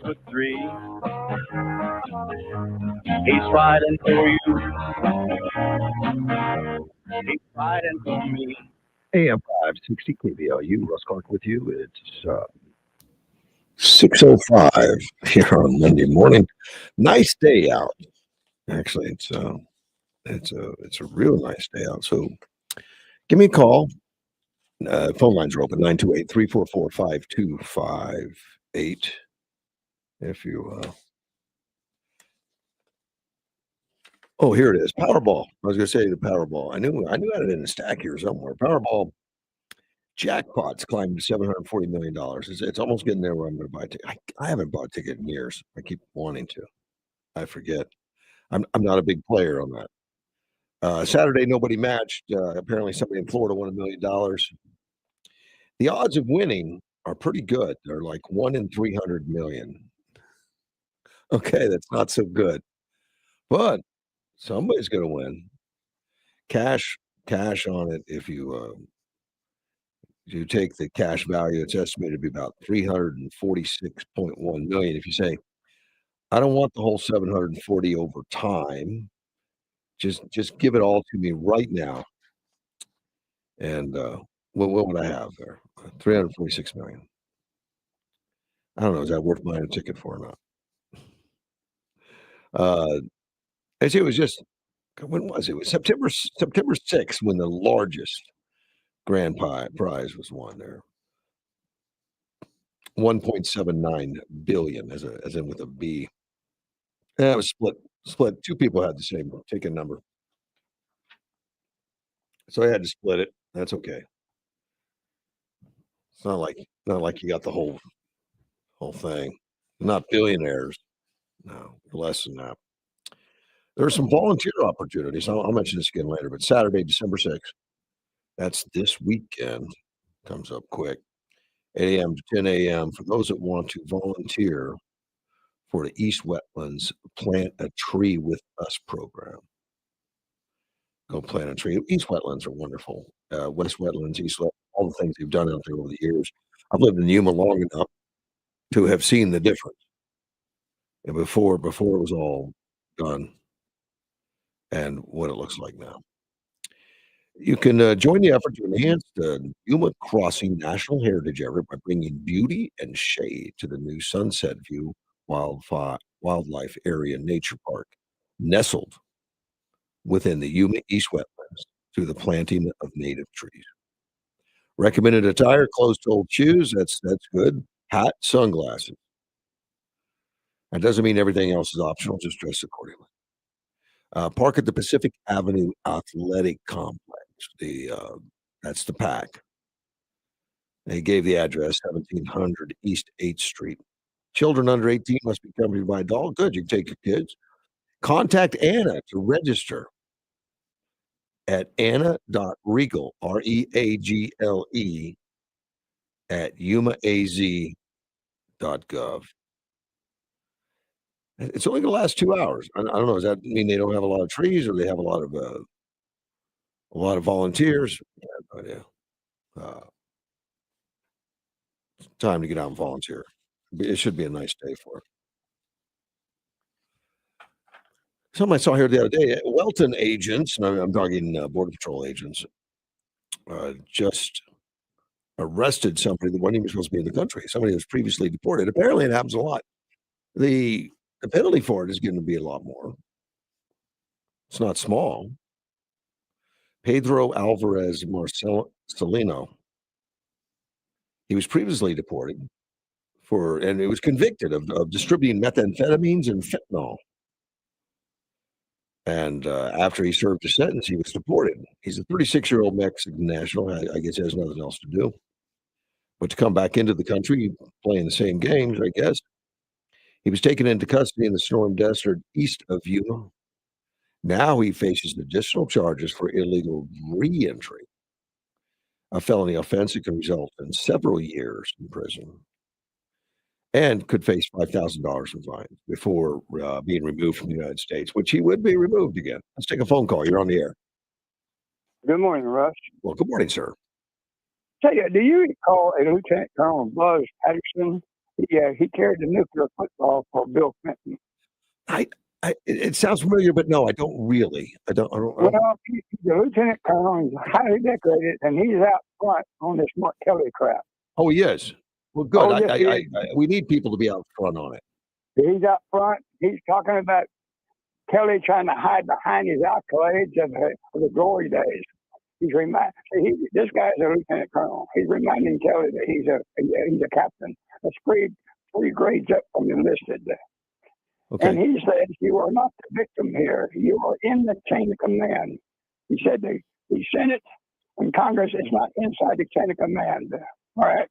with three. He's fighting for you. He's fighting for me. AM 560 KBLU. Russ Clark with you. It's 6:05 here on Monday morning. Nice day out. Actually, it's a real nice day out. So give me a call. Phone lines are open 928-344-5258. If you oh, here it is. Powerball. I was going to say the Powerball. I knew I had it in a stack here somewhere. Powerball jackpots climbed to $740 million. It's almost getting there where I'm going to buy a ticket. I haven't bought a ticket in years. I keep wanting to. I forget. I'm not a big player on that. Saturday, nobody matched. Apparently, somebody in Florida won $1 million. The odds of winning are pretty good. They're like 1 in 300 million. Okay, that's not so good, but somebody's going to win. Cash, cash on it. If you take the cash value, it's estimated to be about 346.1 million. If you say, I don't want the whole 740 over time, just give it all to me right now. And what would I have there? 346 million. I don't know. Is that worth buying a ticket for or not? I see. It was just when was it? It was September 6th when the largest grand prize was won there. 1.79 billion, as in with a B. Yeah, it was split. Two people had the same ticket number, so I had to split it. That's okay. It's not like you got the whole thing. They're not billionaires. No, less than that. There are some volunteer opportunities. I'll mention this again later, but Saturday, December 6th, that's this weekend, comes up quick, 8 a.m. to 10 a.m. for those that want to volunteer for the East Wetlands Plant a Tree with Us program. Go plant a tree. East Wetlands are wonderful. West Wetlands, East Wetlands, all the things they've done out there over the years. I've lived in Yuma long enough to have seen the difference. And before it was all done and what it looks like now. You can join the effort to enhance the Yuma Crossing National Heritage Area by bringing beauty and shade to the new Sunset View Wildlife Area Nature Park, nestled within the Yuma East Wetlands through the planting of native trees. Recommended attire: closed-toed shoes. That's good. Hat, sunglasses. That doesn't mean everything else is optional. Just dress accordingly. Park at the Pacific Avenue Athletic Complex. That's the PAC. They gave the address 1700 East 8th Street. Children under 18 must be accompanied by adult. Good, you can take your kids. Contact Anna to register at anna.regal, REAGLE, at yumaaz.gov. It's only going to last 2 hours. I don't know. Does that mean they don't have a lot of trees, or they have a lot of volunteers? Yeah, no idea. It's time to get out and volunteer. It should be a nice day for it. Something I saw here the other day, Welton agents, and I'm talking Border Patrol agents, just arrested somebody that wasn't even supposed to be in the country, somebody who was previously deported. Apparently, it happens a lot. The penalty for it is going to be a lot more. It's not small. Pedro Alvarez Marcelino. He was previously deported and he was convicted of distributing methamphetamines and fentanyl. And after he served his sentence, he was deported. He's a 36-year-old Mexican national. I guess he has nothing else to do but to come back into the country, playing the same games, I guess. He was taken into custody in the Storm Desert east of Yuma. Now he faces additional charges for illegal re-entry, a felony offense that can result in several years in prison, and could face $5,000 in fine before being removed from the United States, which he would be removed again. Let's take a phone call. You're on the air. Good morning, Russ. Well, good morning, sir. Tell you, do you recall a Lieutenant Colonel Buzz Patterson he carried the nuclear football for Bill Clinton. It sounds familiar, but no, I don't really. I don't. Well, he's a lieutenant colonel. He's highly decorated, and he's out front on this Mark Kelly crap. Oh, he is. Well, good. Oh, yes, he is. We need people to be out front on it. He's out front. He's talking about Kelly trying to hide behind his accolades of the glory days. This guy's a lieutenant colonel. He's reminding Kelly that he's a captain. That's three grades up from enlisted. Okay. And he said, "You are not the victim here. You are in the chain of command." He said the Senate and Congress is not inside the chain of command. All right,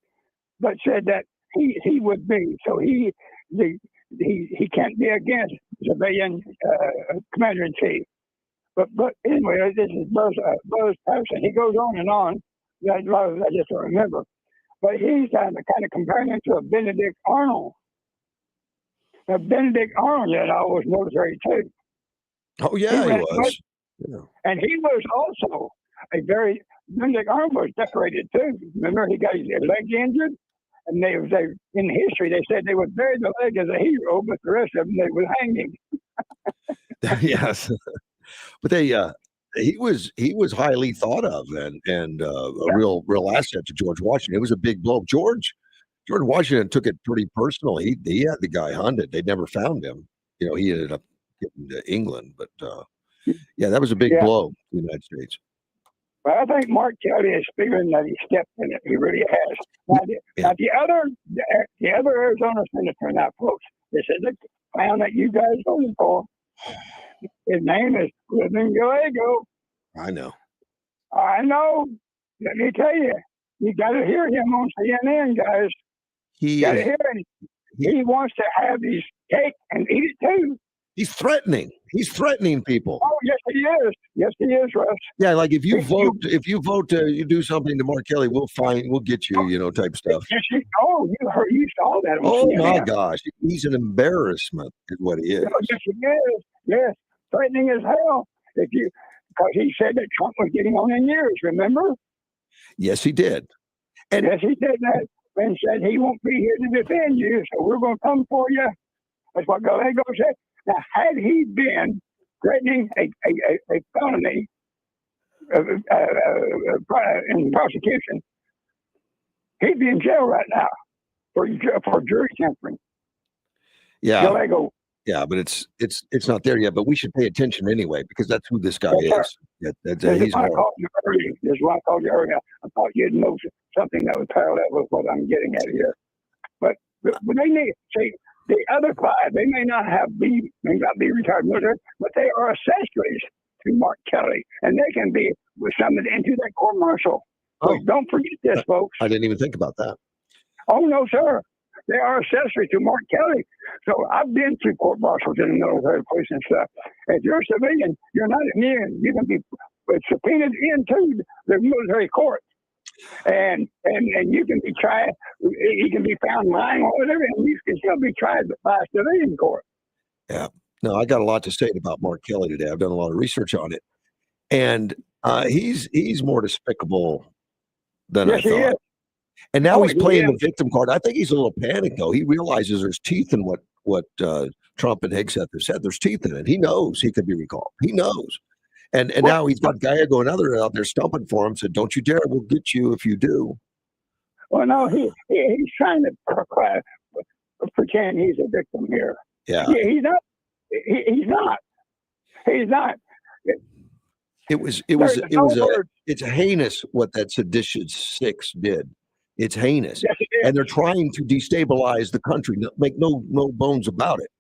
but said that he would be. So he can't be against civilian commander in chief. But anyway, this is Buzz Patterson. He goes on and on. I just don't remember. But he's kind of comparing him to a Benedict Arnold. Now, Benedict Arnold, was military too. Oh yeah, he was. Yeah. And he was also Benedict Arnold was decorated too. Remember, he got his leg injured, and they in history they said they would bury the leg as a hero, but the rest of them they would hang him. Yes. But he was highly thought of and a real asset to George Washington. It was a big blow. George Washington took it pretty personally. He had the guy hunted. They never found him. He ended up getting to England. But that was a big blow to the United States. Well, I think Mark Kelly is figuring that he stepped in it. He really has. Now the other Arizona senator, now folks, this is the clown that you guys voted for. His name is Living Gallego. I know. Let me tell you, you got to hear him on CNN, guys. You got to hear him. He wants to have his cake and eat it too. He's threatening. He's threatening people. Oh, yes, he is. Yes, he is, Russ. Yeah, like if you vote you do something to Mark Kelly, we'll get you, type stuff. Yes, you saw that. Oh CNN. my gosh, he's an embarrassment, is what he is. Oh, yes, he is. Yes, threatening as hell. Because he said that Trump was getting on in years. Remember? Yes, he did. And yes, he said that, and said he won't be here to defend you, so we're going to come for you. That's what Gallego said. Now, had he been threatening a felony in prosecution, he'd be in jail right now for jury tampering. Yeah, Gallego. Yeah, but it's not there yet. But we should pay attention anyway because that's who this guy is. He's why I called you earlier. I thought you'd know something that was parallel with what I'm getting at here. But they need the other five. They may not be retired military, but they are accessories to Mark Kelly, and they can be summoned into that court martial. Oh, so don't forget this, folks. I didn't even think about that. Oh no, sir. They are accessory to Mark Kelly. So I've been through court martials in the military police and stuff. If you're a civilian, you're not immune. You can be subpoenaed into the military court. And you can be tried. You can be found lying or whatever, and you can still be tried by a civilian court. Yeah. No, I got a lot to say about Mark Kelly today. I've done a lot of research on it. And he's more despicable than I thought. He is. And now he's playing the victim card. I think he's a little panicked, though. He realizes there's teeth in what Trump and Hegseth have said. There's teeth in it. He knows he could be recalled. He knows. And now he's got Gallego and others out there stumping for him. Said, "Don't you dare! We'll get you if you do." Well, no, he's trying to pretend he's a victim here. Yeah, he's not. He's not. He's not. It's heinous what that seditious six did. It's heinous, and they're trying to destabilize the country. Make no bones about it.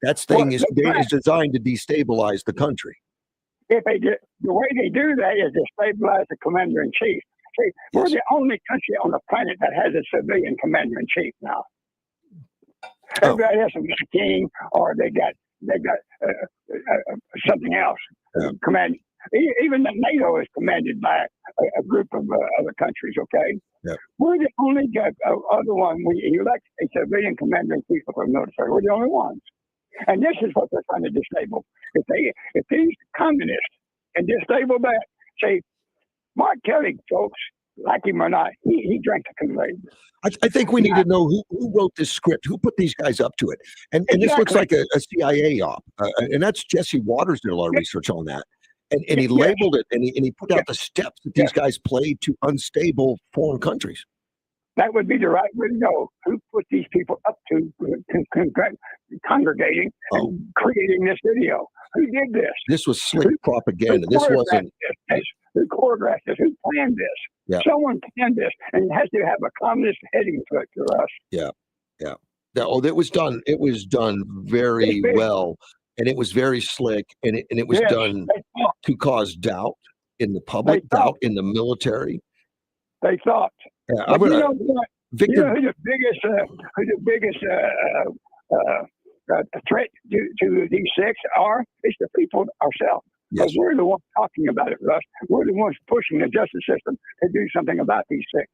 That thing is designed to destabilize the country. If they do, the way they do that is to stabilize the commander in chief. See, we're the only country on the planet that has a civilian commander in chief now. Everybody else is a king, or they got something else. Command. Even the NATO is commanded by a group of other countries. Okay, we're the only other one. We elect a civilian commander in chief of the military. We're the only ones. And this is what they're trying to disable. If these communists can disable that, say, Mark Kelly, folks, like him or not, he drank the Kool-Aid. I think we need to know who wrote this script, who put these guys up to it. And this looks like a CIA op. And that's Jesse Waters did a lot of research on that. And he labeled it and he put out the steps that these guys played to unstable foreign countries. That would be the right way to go. Who put these people up to congregating and creating this video? Who did this? This was slick propaganda. This wasn't. Who choreographed this? Who planned this? Yeah. Someone planned this, and it has to have a communist heading to it, to us. Yeah. It was done. It was done very well, and it was very slick, and it was done to cause doubt in the public, doubt in the military. They thought. Yeah, Victor, you know who the biggest threat to these six are? It's the people ourselves. Because we're the ones talking about it, Russ. We're the ones pushing the justice system to do something about these six.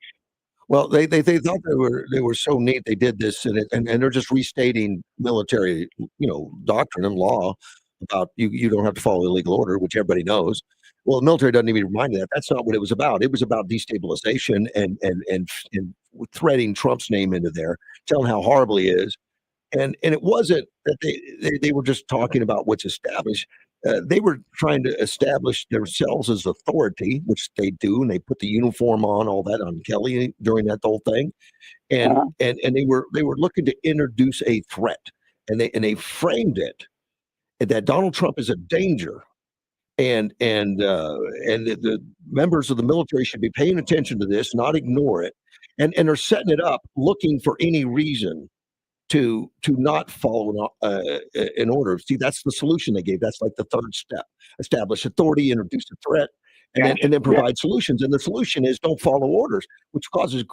Well, they thought they were so neat. They did this, and they're just restating military, doctrine and law about you don't have to follow illegal order, which everybody knows. Well, the military doesn't even remind you that. That's not what it was about. It was about destabilization and threading Trump's name into there, telling how horrible he is. And it wasn't that they were just talking about what's established. They were trying to establish themselves as authority, which they do, and they put the uniform all that on Kelly during that whole thing, and they were looking to introduce a threat, and they framed it that Donald Trump is a danger. And the members of the military should be paying attention to this, not ignore it, and they're setting it up, looking for any reason to not follow an order. See, that's the solution they gave. That's like the third step: establish authority, introduce a threat, and then provide solutions. And the solution is don't follow orders, which causes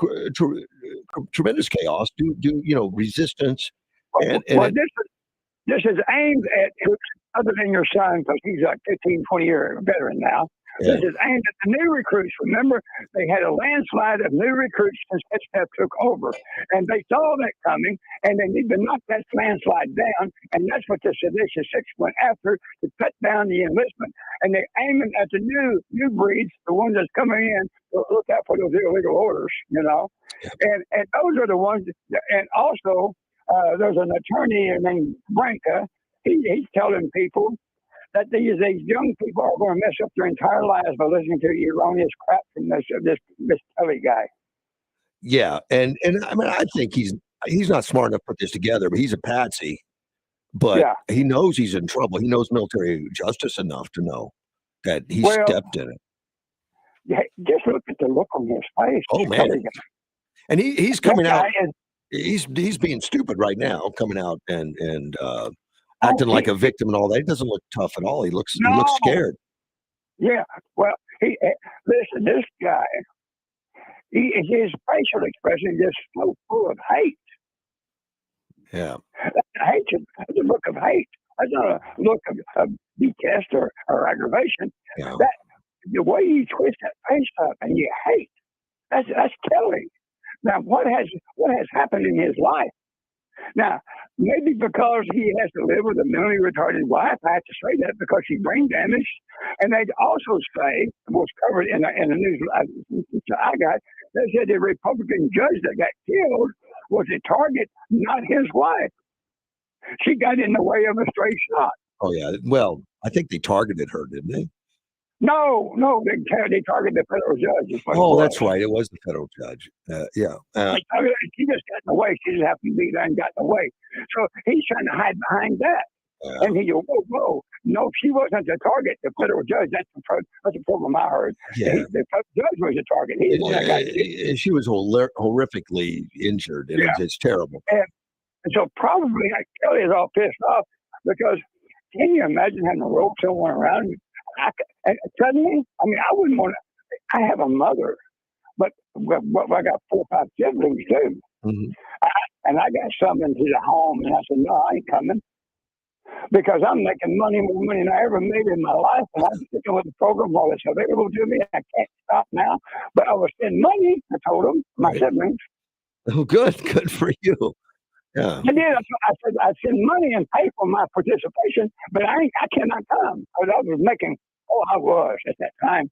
tremendous chaos. Do resistance? This is aimed at troops other than your son, because he's like 15, 20 year veteran now. Yeah. This is aimed at the new recruits. Remember, they had a landslide of new recruits since Headstep took over. And they saw that coming, and they need to knock that landslide down. And that's what the Seditious Six went after, to cut down the enlistment. And they're aiming at the new breeds, the ones that's coming in, to look out for those illegal orders, And those are the ones, and also, there's an attorney named Branca. He's telling people that these young people are going to mess up their entire lives by listening to erroneous crap from this Kelly guy. Yeah, and I mean, I think he's not smart enough to put this together, but he's a patsy. But he knows he's in trouble. He knows military justice enough to know that he stepped in it. Yeah, just look at the look on his face. Oh man, and he's coming out. He's being stupid right now, coming out and acting like a victim and all that. He doesn't look tough at all. He looks scared. Yeah. Well, listen, this guy, his facial expression is just so full of hate. Yeah. That's a look of hate. That's not a look of detest or aggravation. Yeah. The way you twist that face up and you hate, that's telling. Now, what has happened in his life? Now, maybe because he has to live with a mentally retarded wife, I have to say that because she's brain damaged. And they'd also say, was covered in the news I got, they said the Republican judge that got killed was a target, not his wife. She got in the way of a stray shot. Oh, yeah. Well, I think they targeted her, didn't they? No, they targeted the federal judge. Oh, that's right. It was the federal judge. Yeah. She just got in the way. She just happened to be there and got in the way. So he's trying to hide behind that. And he goes, whoa. No, she wasn't the target. The federal judge, that's the problem I heard. Yeah. The judge was the target. He's the one that got killed. She was horrifically injured. It's terrible. And so probably Kelly is all pissed off because can you imagine having to roll someone around? And suddenly, I mean, I wouldn't want to. I have a mother, but I got 4 or 5 siblings too. Mm-hmm. And I got summoned to the home, and I said, no, I ain't coming because I'm making more money than I ever made in my life, and I'm sticking with the program while it's available to me. I can't stop now, but I will spend money. I told them, my siblings. Oh, good for you. Yeah. I did. I said I send money and pay for my participation, but I cannot come because I was making. Oh, I was at that time.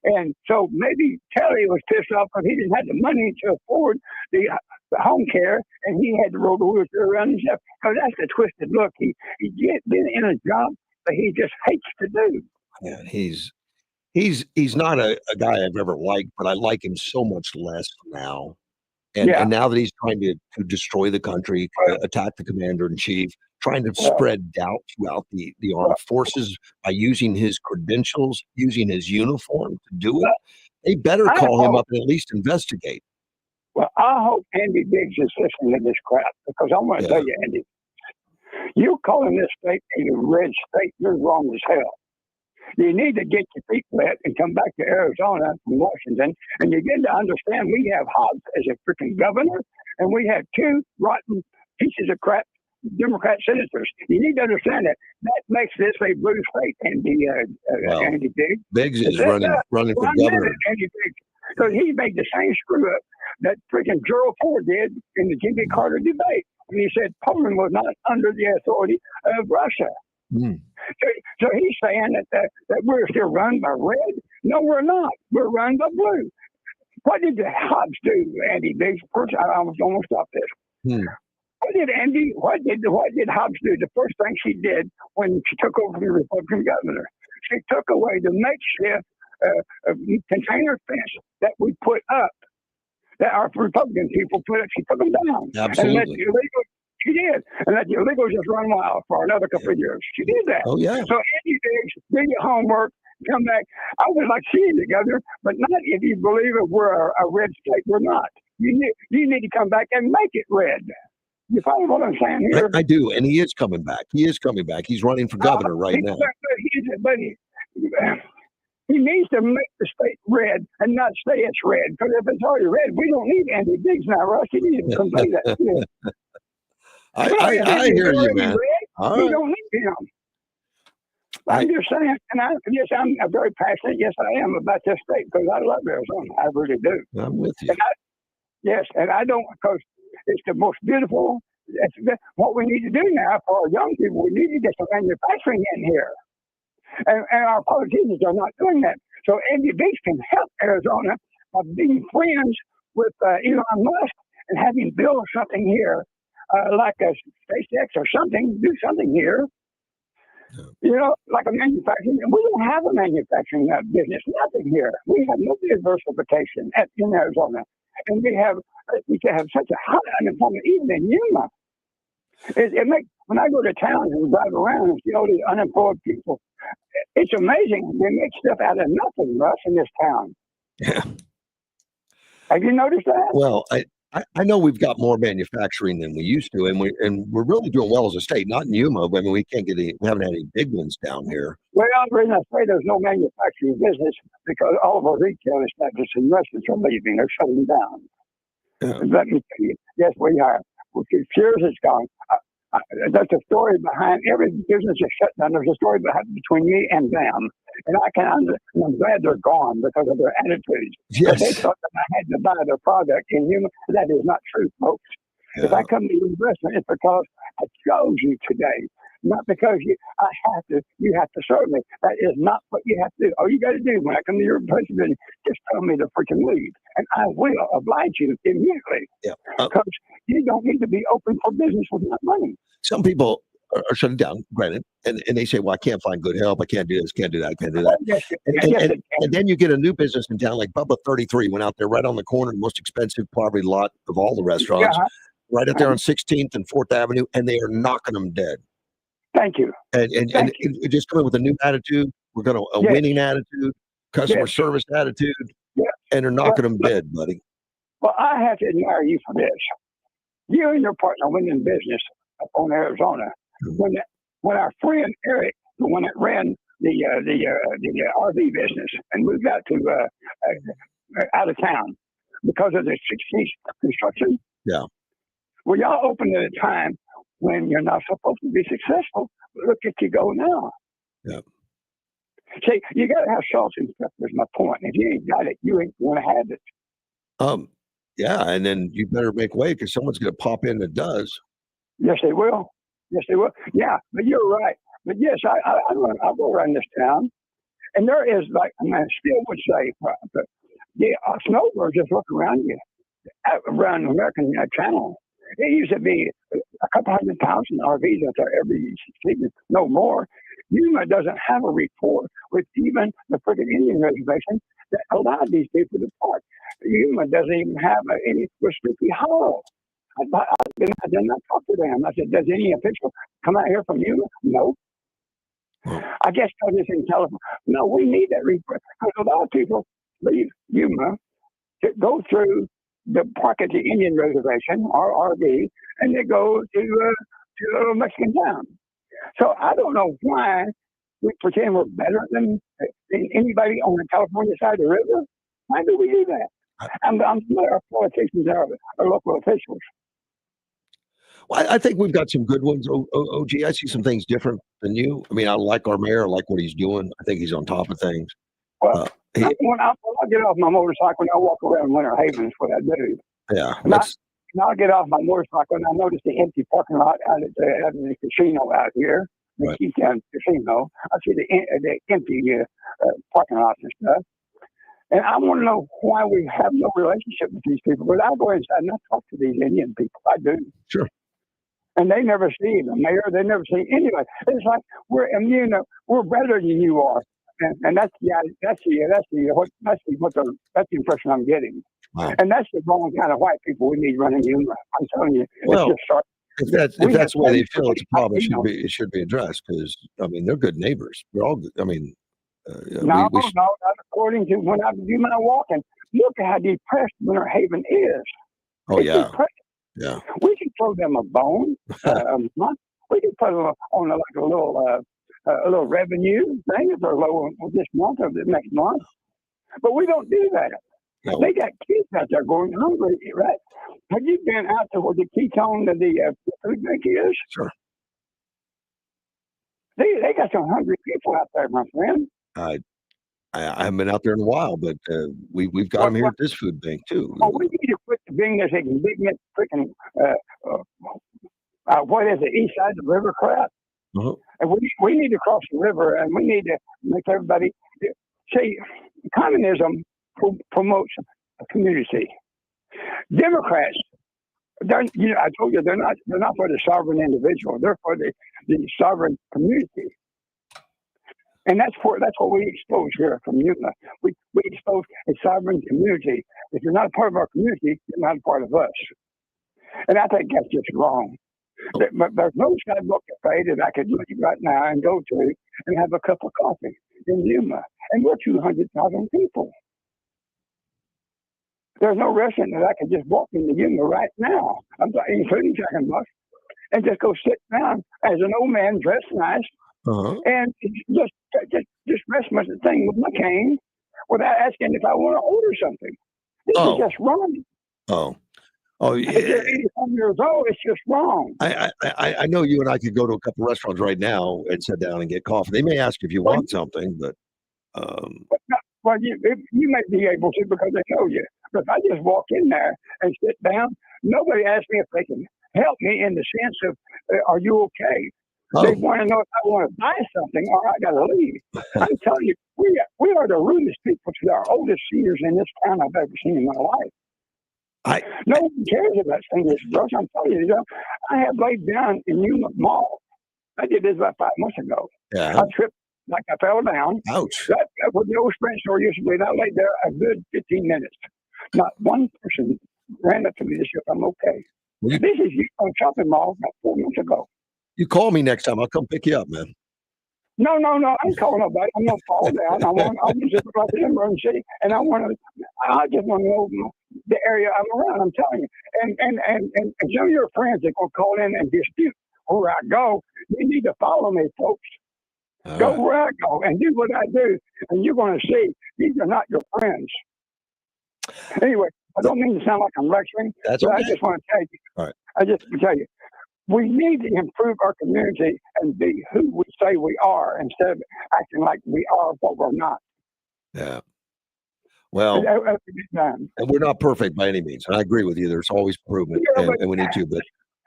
And so maybe Kelly was pissed off because he didn't have the money to afford the home care, and he had to roll the wheelchair around himself. Because that's the twisted look. He get been in a job that he just hates to do. Yeah, he's not a guy I've ever liked, but I like him so much less now. Yeah. And now that he's trying to destroy the country, attack the commander in chief, trying to Well, spread doubt throughout the well, armed forces by using his credentials, using his uniform to do it, well, they better I call him hope. up and at least investigate. Well, I hope Andy Biggs is listening to this crap because I'm going to Yeah. tell you, Andy, you calling this state a red state, you're wrong as hell. You need to get your feet wet and come back to Arizona from Washington, and you get to understand we have Hobbs as a freaking governor, and we have two rotten pieces of crap Democrat senators. You need to understand that. That makes this a blue state, Well, Andy Biggs. Biggs is That- running that- for One minute, governor. Andy Biggs. So he made the same screw up that freaking Gerald Ford did in the Jimmy Carter debate when he said Poland was not under the authority of Russia. Hmm. So he's saying that we're still run by red. No, we're not. We're run by blue. What did the Hobbs do, Andy Biggs? First, I was going to stop this. Hmm. What did Hobbs do? The first thing she did when she took over from the Republican governor, she took away the makeshift container fence that we put up, that our Republican people put up. She took them down. And let Absolutely. the illegal, she did. And let the illegals just run wild for another couple of years. She did that. Oh yeah. So Andy Biggs, do your homework, come back. I would like to see you together, but not if you believe that we're a red state. We're not. You need to come back and make it red. You follow what I'm saying here? I do, and he is coming back. He is coming back. He's running for governor right now. But he needs to make the state red and not say it's red. Because if it's already red, we don't need Andy Biggs now, Russ. You need to convey that. Yeah. I hear you, man. Red, All we right. don't need him. I'm just saying, and I'm very passionate. Yes, I am about this state because I love Arizona. I really do. I'm with you. And I don't, because it's the most beautiful. What we need to do now for our young people, we need to get some manufacturing in here. And our politicians are not doing that. So Andy Biggs can help Arizona by being friends with Elon Musk and having build something here, like a SpaceX or something, do something here. You know, like a manufacturing. We don't have a manufacturing business, nothing here. We have no diversification in Arizona. And we can have such a high unemployment, even in Yuma. It makes, when I go to towns and drive around and see all these unemployed people, it's amazing. They make stuff out of nothing, Russ, in this town. Yeah. Have you noticed that? Well, I know we've got more manufacturing than we used to, and we're really doing well as a state. Not in Yuma, but I mean, we haven't had any big ones down here. Well, the reason I say there's no manufacturing business because all of our retail establishments and restaurants are leaving. They're shutting down. Yeah. Let me tell you, yes, we are. Sears is gone. That's a story behind every business is shut down. There's a story between me and them, and I'm glad they're gone because of their attitudes. Yes. They thought that I had to buy their product in Yuma. That is not true, folks. Yeah. If I come to your restaurant, it's because I chose you today, not because you have to serve me. That is not what you have to do. All you got to do when I come to your restaurant, just tell me to freaking leave, and I will oblige you immediately. Yeah. Because you don't need to be open for business without money. Some people are shutting down, granted, and they say, well, I can't find good help. I can't do this, can't do that, I can't do that. And then you get a new business in town like Bubba 33 went out there right on the corner, the most expensive poverty lot of all the restaurants, right out there on 16th and 4th Avenue, and they are knocking them dead. Thank you. And just coming with a new attitude. We're going to a winning attitude, customer service attitude, and they're knocking them dead, buddy. Well, I have to admire you for this. You and your partner went in business up on Arizona. When our friend Eric, the one that ran the RV business, and moved out to out of town because of the 60s construction. Yeah. Well, y'all opened at a time when you're not supposed to be successful. Look at you go now. Yeah. See, you got to have salt and stuff. Is my point. If you ain't got it, you ain't going to have it. Yeah, and then you better make way because someone's going to pop in that does. Yes, they will. Yes, they will. Yeah, but you're right. But yes, I go around this town, And there is like, I still would say, the snowbirds just look around you, around the American Channel. It used to be a couple 100,000 RVs out there every season, no more. Yuma doesn't have a report with even the freaking Indian reservation that allowed these people to park. Yuma doesn't even have any for Sleepy Hollow. I did not talk to them. I said, does any official come out here from Yuma? No. I guess because it's in California. No, we need that report because a lot of people leave Yuma to go through the park at the Indian reservation or RV, and they go to a little Mexican town. So I don't know why we pretend we're better than anybody on the California side of the river. Why do we do that? I'm our politicians are our local officials. Well, I think we've got some good ones. OG, I see some things different than you. I mean, I like our mayor. I like what he's doing. I think he's on top of things. Well, when I get off my motorcycle and I walk around Winter Haven is what I do. Yeah, and I'll get off my motorcycle and I notice the empty parking lot out at the casino out here, the right. Keytown Casino. I see the empty parking lots and stuff. And I want to know why we have no relationship with these people. But I'll go inside and I'll talk to these Indian people. I do. Sure. And they never see the mayor. They never see anybody. It's like we're immune. We're better than you are. And that's the impression I'm getting. Wow. And that's the wrong kind of white people we need running Yuma. I'm telling you. Well, it's just if that's the way they feel, it's a problem. It should be addressed because I mean they're good neighbors. We're all good. I mean, no, not according to when I do my walking. Look at how depressed Winter Haven is. Oh it's yeah, depressed. yeah. We can throw them a bone. We can put them on like a little revenue thing if they're low this month or the next month. But we don't do that. No. They got kids out there going hungry, right? Have you been out to where the ketone of the food bank is? Sure. They got some hungry people out there, my friend. I haven't been out there in a while, but we've got them here at this food bank too. Well, we need to quit being this indignant freaking what is it, east side of the river crap. Uh-huh. And we need to cross the river, and we need to make everybody see. Communism promotes a community. Democrats, I told you they're not for the sovereign individual. They're for the sovereign community. And that's what we expose here from Yuma. We expose a sovereign community. If you're not a part of our community, you're not a part of us. And I think that's just wrong. But there's no sidewalk cafe that I could leave right now and go to and have a cup of coffee in Yuma. And we're 200,000 people. There's no restaurant that I could just walk into Yuma right now, including Jack and Buck, and just go sit down as an old man dressed nice. Uh-huh. And just rest my thing with my cane without asking if I want to order something. This is just wrong. Oh, yeah. If you're 85 years old, it's just wrong. I know you and I could go to a couple restaurants right now and sit down and get coffee. They may ask if you want something, but you may be able to because they know you. But if I just walk in there and sit down, nobody asks me if they can help me in the sense of, are you okay? Oh. They want to know if I want to buy something or I got to leave. I'm telling you, we are the rudest people to our oldest seniors in this town I've ever seen in my life. No one cares about seniors, Russ. I'm telling you, I have laid down in Yuma Mall. I did this about 5 months ago. Yeah. I tripped like I fell down. Ouch. That was the old Sprint store used to be. And I laid there a good 15 minutes. Not one person ran up to me to see if I'm okay. Well, this is on shopping mall about 4 months ago. You call me next time. I'll come pick you up, man. No. I ain't calling nobody. I'm gonna fall down. I'm just like an emergency, and I just want to know the area I'm around. I'm telling you, and some of your friends are gonna call in and dispute where I go. You need to follow me, folks. All go right. where I go and do what I do, and you're gonna see these are not your friends. Anyway, I don't mean to sound like I'm lecturing. That's okay. I just want to tell you. All right. I just want to tell you. We need to improve our community and be who we say we are instead of acting like we are what we're not. Yeah. Well, and we're not perfect by any means. And I agree with you. There's always improvement, and we need to. But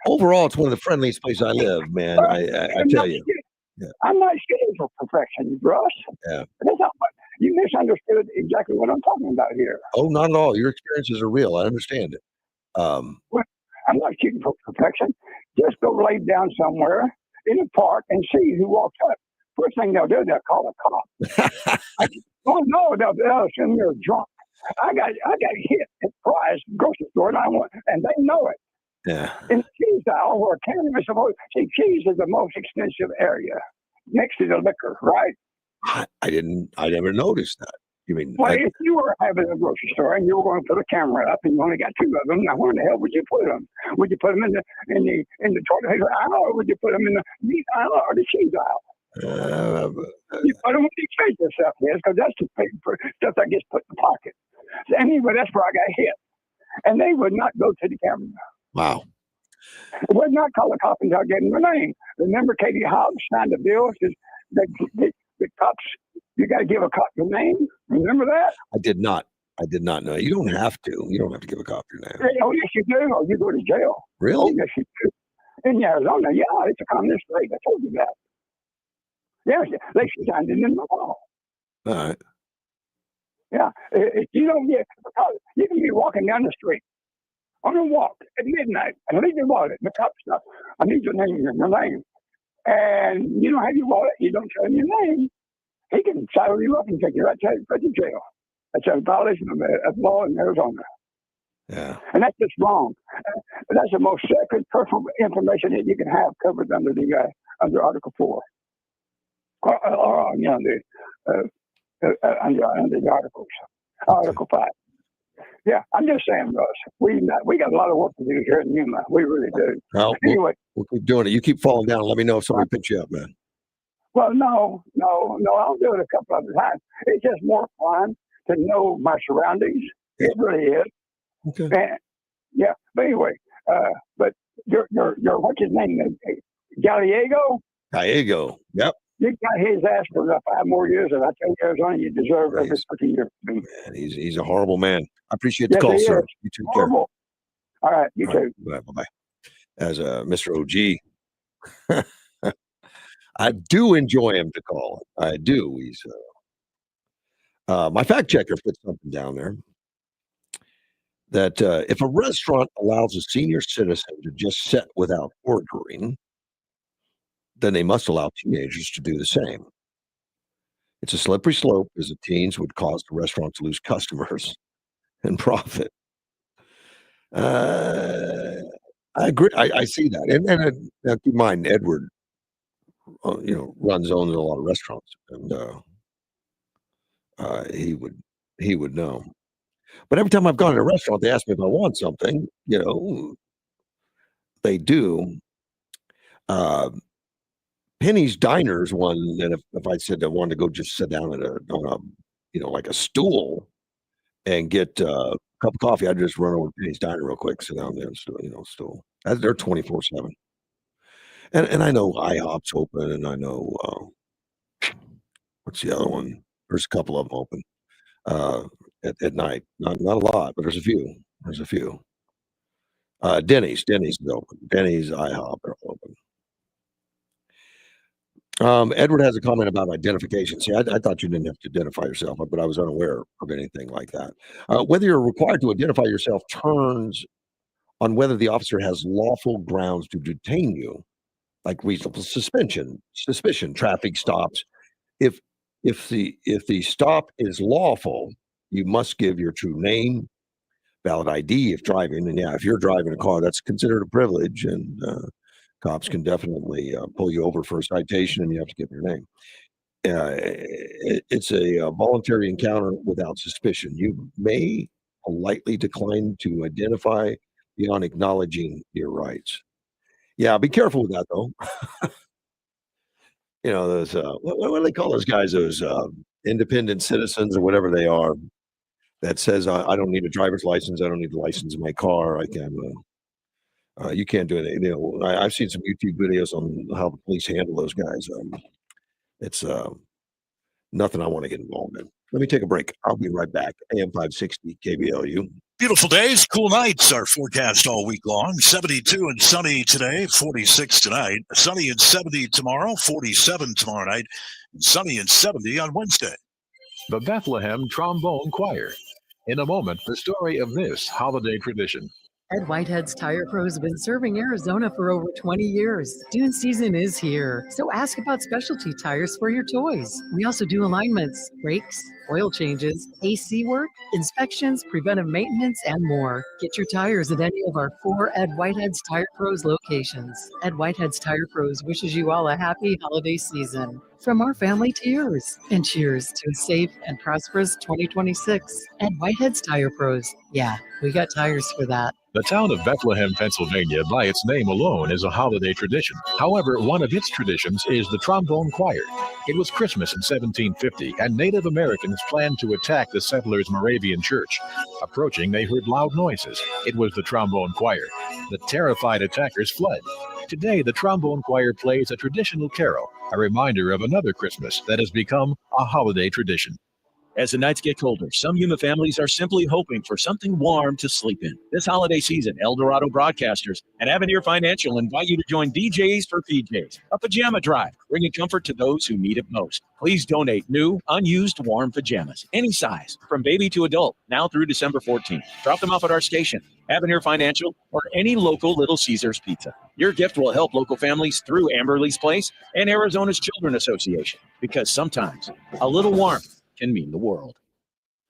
overall, it's one of the friendliest places I live, man. I tell you. Yeah. I'm not shooting for perfection, Russ. Yeah. That's not You misunderstood exactly what I'm talking about here. Oh, not at all. Your experiences are real. I understand it. Well, I'm not shooting for perfection. Just go lay down somewhere in a park and see who walks up. First thing they'll do, they'll call a cop. Oh no, they'll assume you're drunk. I got hit at Fry's grocery store, and they know it. Yeah. In the cheese aisle, where cannabis is supposed, see, cheese is the most expensive area next to the liquor, right? I never noticed that. You mean? Well, if you were having a grocery store and you were going to put a camera up and you only got 2 of them, now where in the hell would you put them? Would you put them in the toilet paper aisle, or would you put them in the meat aisle or the cheese aisle? You put them where the expensive stuff is, because that's the stuff that gets put in the pocket. So anyway, that's where I got hit, and they would not go to the camera. Wow. It would not call a cop until I gave them their name. Remember, Katie Hobbs signed a bill. Says the cops, you got to give a cop your name. Remember that? I did not know. You don't have to. You don't have to give a cop your name. Oh, yes, you do, or you go to jail. Really? Oh, yes, you do. In Arizona, yeah, it's a communist state. I told you that. Yes, they signed it in the law. All right. Yeah, if you don't get, because you can be walking down the street on a walk at midnight and leave your wallet. The cop stuff. I need your name, your name. And you don't have your wallet, you don't tell him your name. He can saddle you up and take you right to jail. That's a violation of law in Arizona. Yeah. And that's just wrong. That's the most sacred personal information that you can have covered under under Article 4. Or under the Articles. Article 5. Yeah, I'm just saying, Russ, we got a lot of work to do here in Yuma. We really do. Well, anyway, we'll keep doing it. You keep falling down. Let me know if somebody picks you up, man. Well, no. I'll do it a couple of times. It's just more fun to know my surroundings. It really is. Okay. And, yeah, but anyway, but your what's his name? Gallego? Gallego. Yep. You got his ass for 5 more years, and I tell you, Arizona, you deserve every fucking year. Man, he's a horrible man. I appreciate the call, sir. You take care. All right, you too. Bye-bye. As Mr. OG, I do enjoy him to call. I do. He's my fact checker put something down there that if a restaurant allows a senior citizen to just sit without ordering, then they must allow teenagers to do the same. It's a slippery slope, as the teens would cause the restaurant to lose customers and profit. I agree. I see that. And now keep in mind, Edward, owns a lot of restaurants, and he would know. But every time I've gone to a restaurant, they ask me if I want something. They do. Penny's Diner's one that if I said I wanted to go just sit down on a like a stool and get a cup of coffee, I'd just run over to Penny's Diner real quick, sit down there, stool. They're 24/7. And I know IHOP's open, and I know what's the other one? There's a couple of them open at night. Not a lot, but there's a few. Denny's is open. Denny's, IHOP are open. Edward has a comment about identification. See, I thought you didn't have to identify yourself, but I was unaware of anything like that. Whether you're required to identify yourself turns on whether the officer has lawful grounds to detain you, like reasonable suspicion, traffic stops. If the stop is lawful, you must give your true name, valid ID if driving, and if you're driving a car, that's considered a privilege, and cops can definitely pull you over for a citation, and you have to give your name. It's a voluntary encounter without suspicion. You may politely decline to identify beyond acknowledging your rights. Yeah, be careful with that, though. Those what do they call those guys? Those independent citizens or whatever they are. That says I don't need a driver's license. I don't need a license in my car. I can. You can't do it. I've seen some YouTube videos on how the police handle those guys. It's nothing I want to get involved in. Let me take a break. I'll be right back. AM 560 KBLU. Beautiful days, cool nights are forecast all week long. 72 and sunny today, 46 tonight. Sunny and 70 tomorrow, 47 tomorrow night, and sunny and 70 on Wednesday. the Bethlehem Trombone Choir. In a moment, the story of this holiday tradition. Ed Whitehead's Tire Pros have been serving Arizona for over 20 years. Dune season is here, so ask about specialty tires for your toys. We also do alignments, brakes, oil changes, AC work, inspections, preventive maintenance, and more. Get your tires at any of our 4 Ed Whitehead's Tire Pros locations. Ed Whitehead's Tire Pros wishes you all a happy holiday season. From our family to yours. And cheers to a safe and prosperous 2026. Ed Whitehead's Tire Pros. Yeah, we got tires for that. The town of Bethlehem, Pennsylvania, by its name alone, is a holiday tradition. However, one of its traditions is the trombone choir. It was Christmas in 1750, and Native Americans planned to attack the settlers' Moravian church. Approaching, they heard loud noises. It was the trombone choir. The terrified attackers fled. Today, the trombone choir plays a traditional carol, a reminder of another Christmas that has become a holiday tradition. As the nights get colder, some Yuma families are simply hoping for something warm to sleep in. This holiday season, El Dorado Broadcasters and Avenir Financial invite you to join DJs for PJs, a pajama drive, bringing comfort to those who need it most. Please donate new, unused warm pajamas, any size, from baby to adult, now through December 14th. Drop them off at our station, Avenir Financial, or any local Little Caesars Pizza. Your gift will help local families through Amberley's Place and Arizona's Children Association, because sometimes a little warmth can mean the world.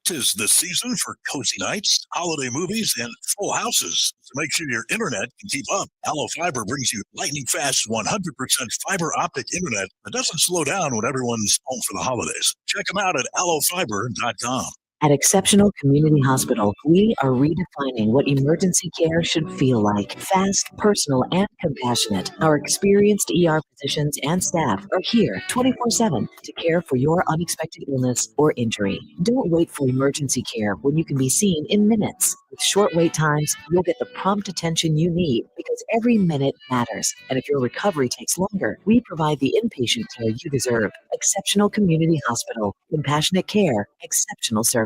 'Tis the season for cozy nights, holiday movies, and full houses. To make sure your internet can keep up, Allo Fiber brings you lightning fast 100% fiber optic internet that doesn't slow down when everyone's home for the holidays. Check them out at allofiber.com. At Exceptional Community Hospital, we are redefining what emergency care should feel like. Fast, personal, and compassionate. Our experienced ER physicians and staff are here 24/7 to care for your unexpected illness or injury. Don't wait for emergency care when you can be seen in minutes. With short wait times, you'll get the prompt attention you need because every minute matters. And if your recovery takes longer, we provide the inpatient care you deserve. Exceptional Community Hospital. Compassionate care. Exceptional service.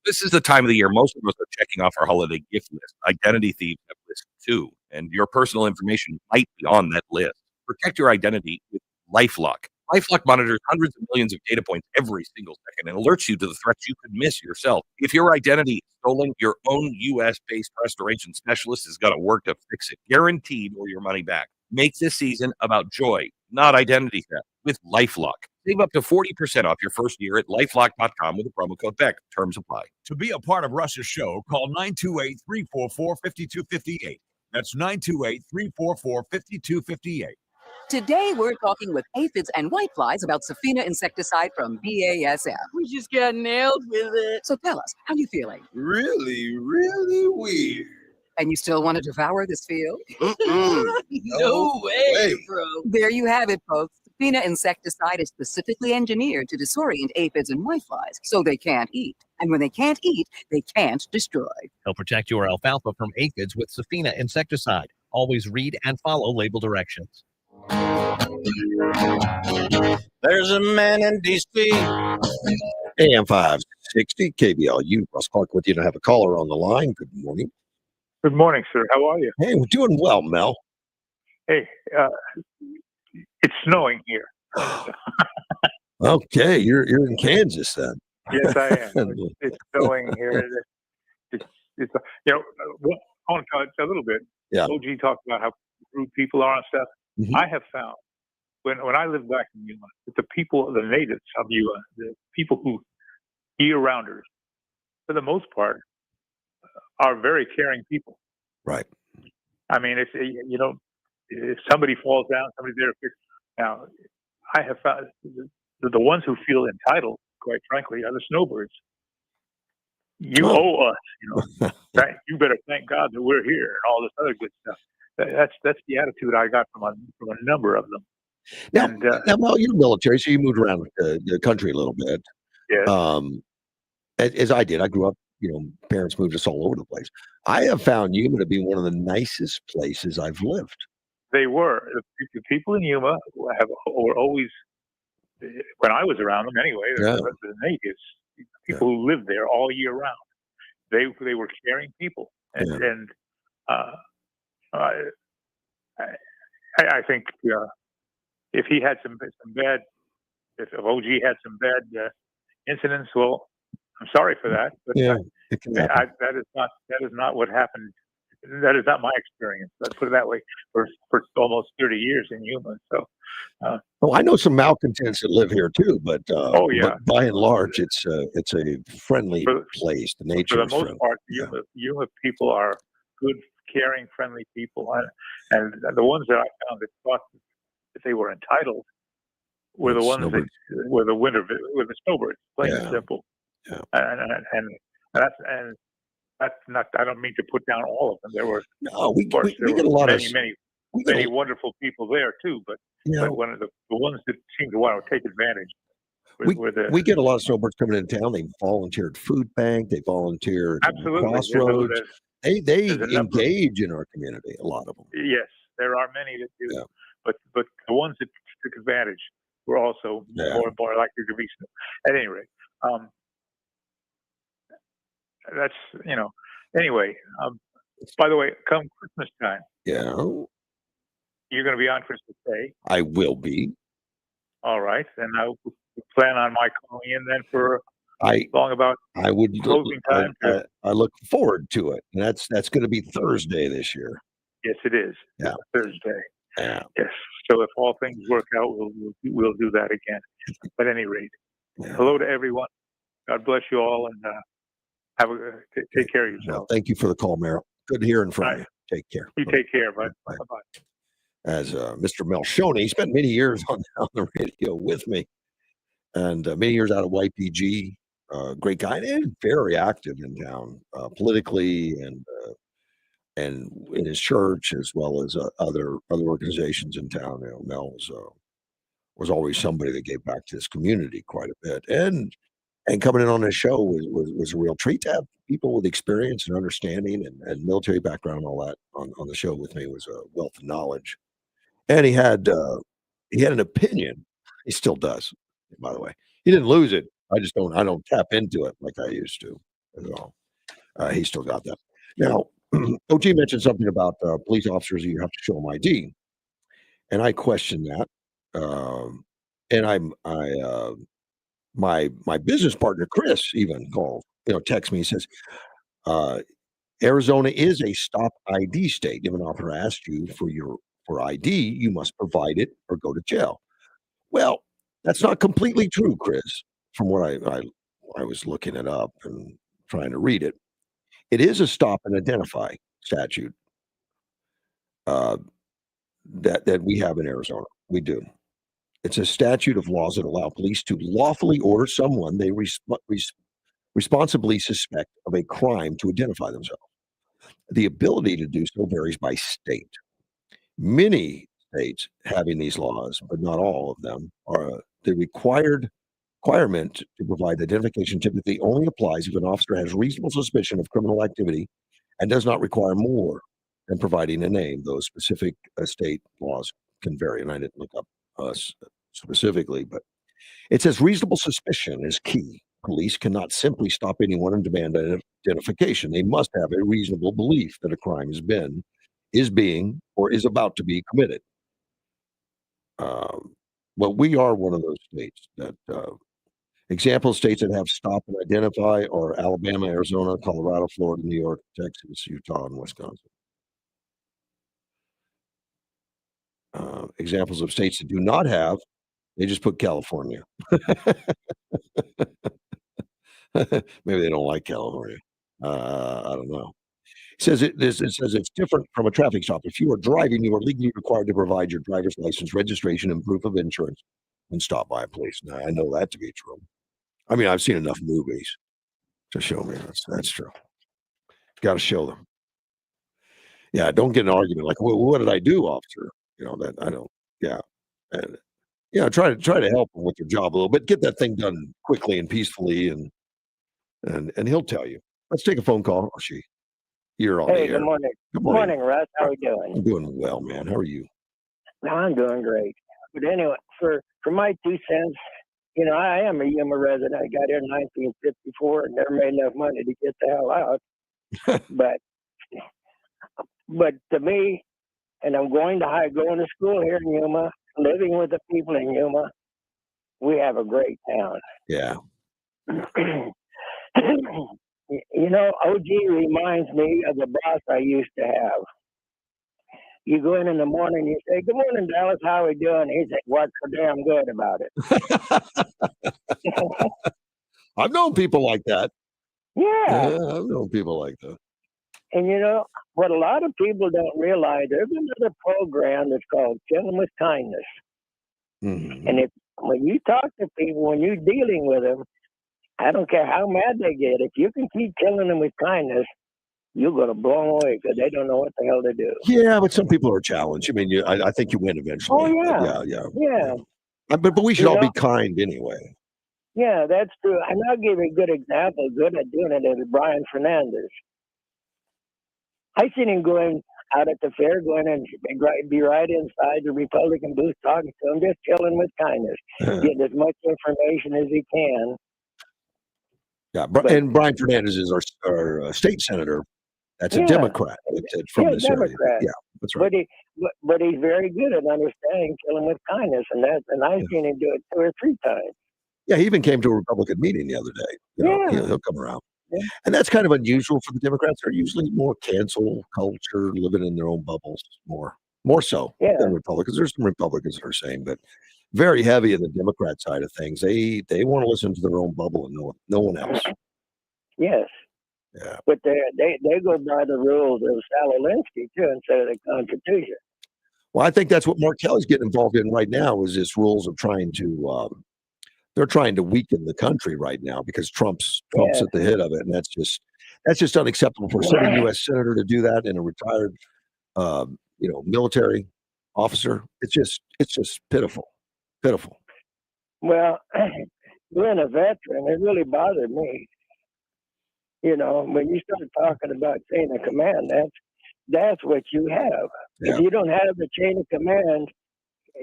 This is the time of the year most of us are checking off our holiday gift list. Identity thieves have lists too, and your personal information might be on that list. Protect your identity with LifeLock. LifeLock monitors hundreds of millions of data points every single second and alerts you to the threats you could miss yourself. If your identity is stolen, your own U.S.-based restoration specialist is going to work to fix it, guaranteed, or your money back. Make this season about joy, not identity theft, with LifeLock. Save up to 40% off your first year at LifeLock.com with the promo code BECK. Terms apply. To be a part of Russ's show, call 928-344-5258. That's 928-344-5258. Today, we're talking with aphids and whiteflies about Safina insecticide from BASF. We just got nailed with it. So tell us, how you feeling? Really, really weird. And you still want to devour this field? No way, bro. There you have it, folks. Safina insecticide is specifically engineered to disorient aphids and whiteflies so they can't eat. And when they can't eat, they can't destroy. Help protect your alfalfa from aphids with Safina insecticide. Always read and follow label directions. There's a man in D.C. AM 560 KBLU. Russ Clark with you to have a caller on the line. Good morning. Good morning, sir. How are you? Hey, we're doing well, Mel. Hey, it's snowing here. Okay, you're in Kansas then. Yes, I am. It's snowing here. It's I want to talk a little bit. Yeah. OG talked about how rude people are and stuff. Mm-hmm. I have found when I lived back in Yuma, that the people, the natives of Yuma, the people who year-rounders, for the most part, are very caring people. Right. I mean, if somebody falls down, somebody's there to fix. Now, I have found the ones who feel entitled, quite frankly, are the snowbirds. You owe us, right? You better thank God that we're here and all this other good stuff. That's the attitude I got from a number of them. Now, Mel, you're military, so you moved around the country a little bit. Yeah. As I did, I grew up. Parents moved us all over the place. I have found Yuma to be one of the nicest places I've lived. They were. The people in Yuma were always, when I was around them anyway, the natives, people who lived there all year round. They were caring people, and I think if he had some bad, if OG had some bad incidents. Well, I'm sorry for that, but Yeah, it can happen. that is not what happened. That is not my experience. Let's put it that way. For almost 30 years in Yuma, so. Oh, I know some malcontents that live here too, but Oh, yeah. by and large, it's a friendly place. The For nature the is most friendly. part, Yuma people are good, caring, friendly people, and the ones that I found that thought that they were entitled were the ones that were the snowbirds, plain and simple. Yeah. And that's not. I don't mean to put down all of them. There were, we get a lot of many wonderful people there too, but one of the ones that seemed to want to take advantage. We get a lot of snowbirds coming into town. They volunteered food bank. They volunteered Absolutely. Crossroads. They number engage in our community. A lot of them. Yes, there are many that do, but the ones that took advantage were also more likely to be. At any rate, that's Anyway, by the way, come Christmas time, Yeah, you're going to be on Christmas Day. I will be. All right, and I plan on my calling in then for I would closing time. I look forward to it. And that's going to be Thursday this year. Yes, it is. Yeah, Thursday. Yeah. Yes. So if all things work out, we'll do that again. But at any rate, hello to everyone. God bless you all, and take care of yourself. Well, thank you for the call, Merrill. Good hearing from you. Take care. You take care, bud. Bye. Bye-bye. As Mr. Melshoney, spent many years on the radio with me, and many years out of YPG. Great guy and very active in town politically and in his church as well as other organizations in town. Mel was always somebody that gave back to his community quite a bit, and coming in on his show was a real treat to have people with experience and understanding and military background and all that on the show with me. Was a wealth of knowledge, and he had an opinion. He still does, by the way. He didn't lose it. I don't tap into it like I used to. At all. He still got that. Now, OG mentioned something about police officers. You have to show them ID, and I question that. And my business partner Chris even called, text me. He says, Arizona is a stop ID state. If an officer asks you for ID, you must provide it or go to jail. Well, that's not completely true, Chris. From what I was looking it up and trying to read it, it is a stop and identify statute that we have in Arizona. We do. It's a statute of laws that allow police to lawfully order someone they responsibly suspect of a crime to identify themselves. The ability to do so varies by state. Many states having these laws, but not all of them, are the requirement to provide identification typically only applies if an officer has reasonable suspicion of criminal activity and does not require more than providing a name. Those specific state laws can vary, and I didn't look up specifically, but it says reasonable suspicion is key. Police cannot simply stop anyone and demand identification. They must have a reasonable belief that a crime is being, or is about to be committed. But we are one of those states that example states that have stop and identify are Alabama, Arizona, Colorado, Florida, New York, Texas, Utah, and Wisconsin. Examples of states that do not have, they just put California. Maybe they don't like California. I don't know. It says it's different from a traffic stop. If you are driving, you are legally required to provide your driver's license, registration, and proof of insurance when stopped by a police. Now, I know that to be true. I mean, I've seen enough movies to show me that's true. Got to show them. Yeah, don't get an argument like, well, what did I do, officer? That I don't. Yeah, and try to help them with your job a little bit. Get that thing done quickly and peacefully, and he'll tell you. Let's take a phone call. Or she. You're on the air. Good morning. Good morning, Russ. How are you doing? I'm doing well, man. How are you? I'm doing great. But anyway, for my 2 cents, I am a Yuma resident. I got here in 1954 and never made enough money to get the hell out. but to me, and I'm going to school here in Yuma, living with the people in Yuma, we have a great town. Yeah. You know, OG reminds me of the boss I used to have. You go in the morning, you say, "Good morning, Dallas. How we doing?" He said, "What's so damn good about it?" I've known people like that. Yeah. I've known people like that. And you know what? A lot of people don't realize there's another program that's called "Killing with Kindness." Mhm. And when you talk to people, when you're dealing with them, I don't care how mad they get. If you can keep killing them with kindness, you're going to blow them away because they don't know what the hell to do. Yeah, but some people are challenged. I mean, I think you win eventually. Oh But yeah, yeah. yeah. But we should You all know, be kind anyway. yeah, that's true. And I'll give you a good example. Good at doing it is Brian Fernandez. I seen him going out at the fair, going and be right inside the Republican booth talking to him, just chilling with kindness, getting as much information as he can. Yeah, But and Brian Fernandez is our state senator. That's a yeah, Democrat that's from yeah, this area. Democrat. Yeah, that's right. But he's very good at understanding killing with kindness, and I've seen him do it 2 or 3 times. Yeah, he even came to a Republican meeting the other day. You know, Yeah. he'll come around. Yeah. And that's kind of unusual for the Democrats. They're usually more cancel culture, living in their own bubbles more so Yeah. than Republicans. There's some Republicans that are saying, but very heavy in the Democrat side of things. They want to listen to their own bubble and no one else. Yes. Yeah. But they go by the rules of Sal Alinsky too, instead of the Constitution. Well, I think that's what Mark Kelly's getting involved in right now is this rules of trying to they're trying to weaken the country right now because Trump's Yeah. at the head of it, and that's just unacceptable for a sitting U.S. senator to do that and a retired military officer. It's just pitiful. Well, being a veteran, it really bothered me. You know, when you start talking about chain of command, that's what you have. Yeah. If you don't have the chain of command,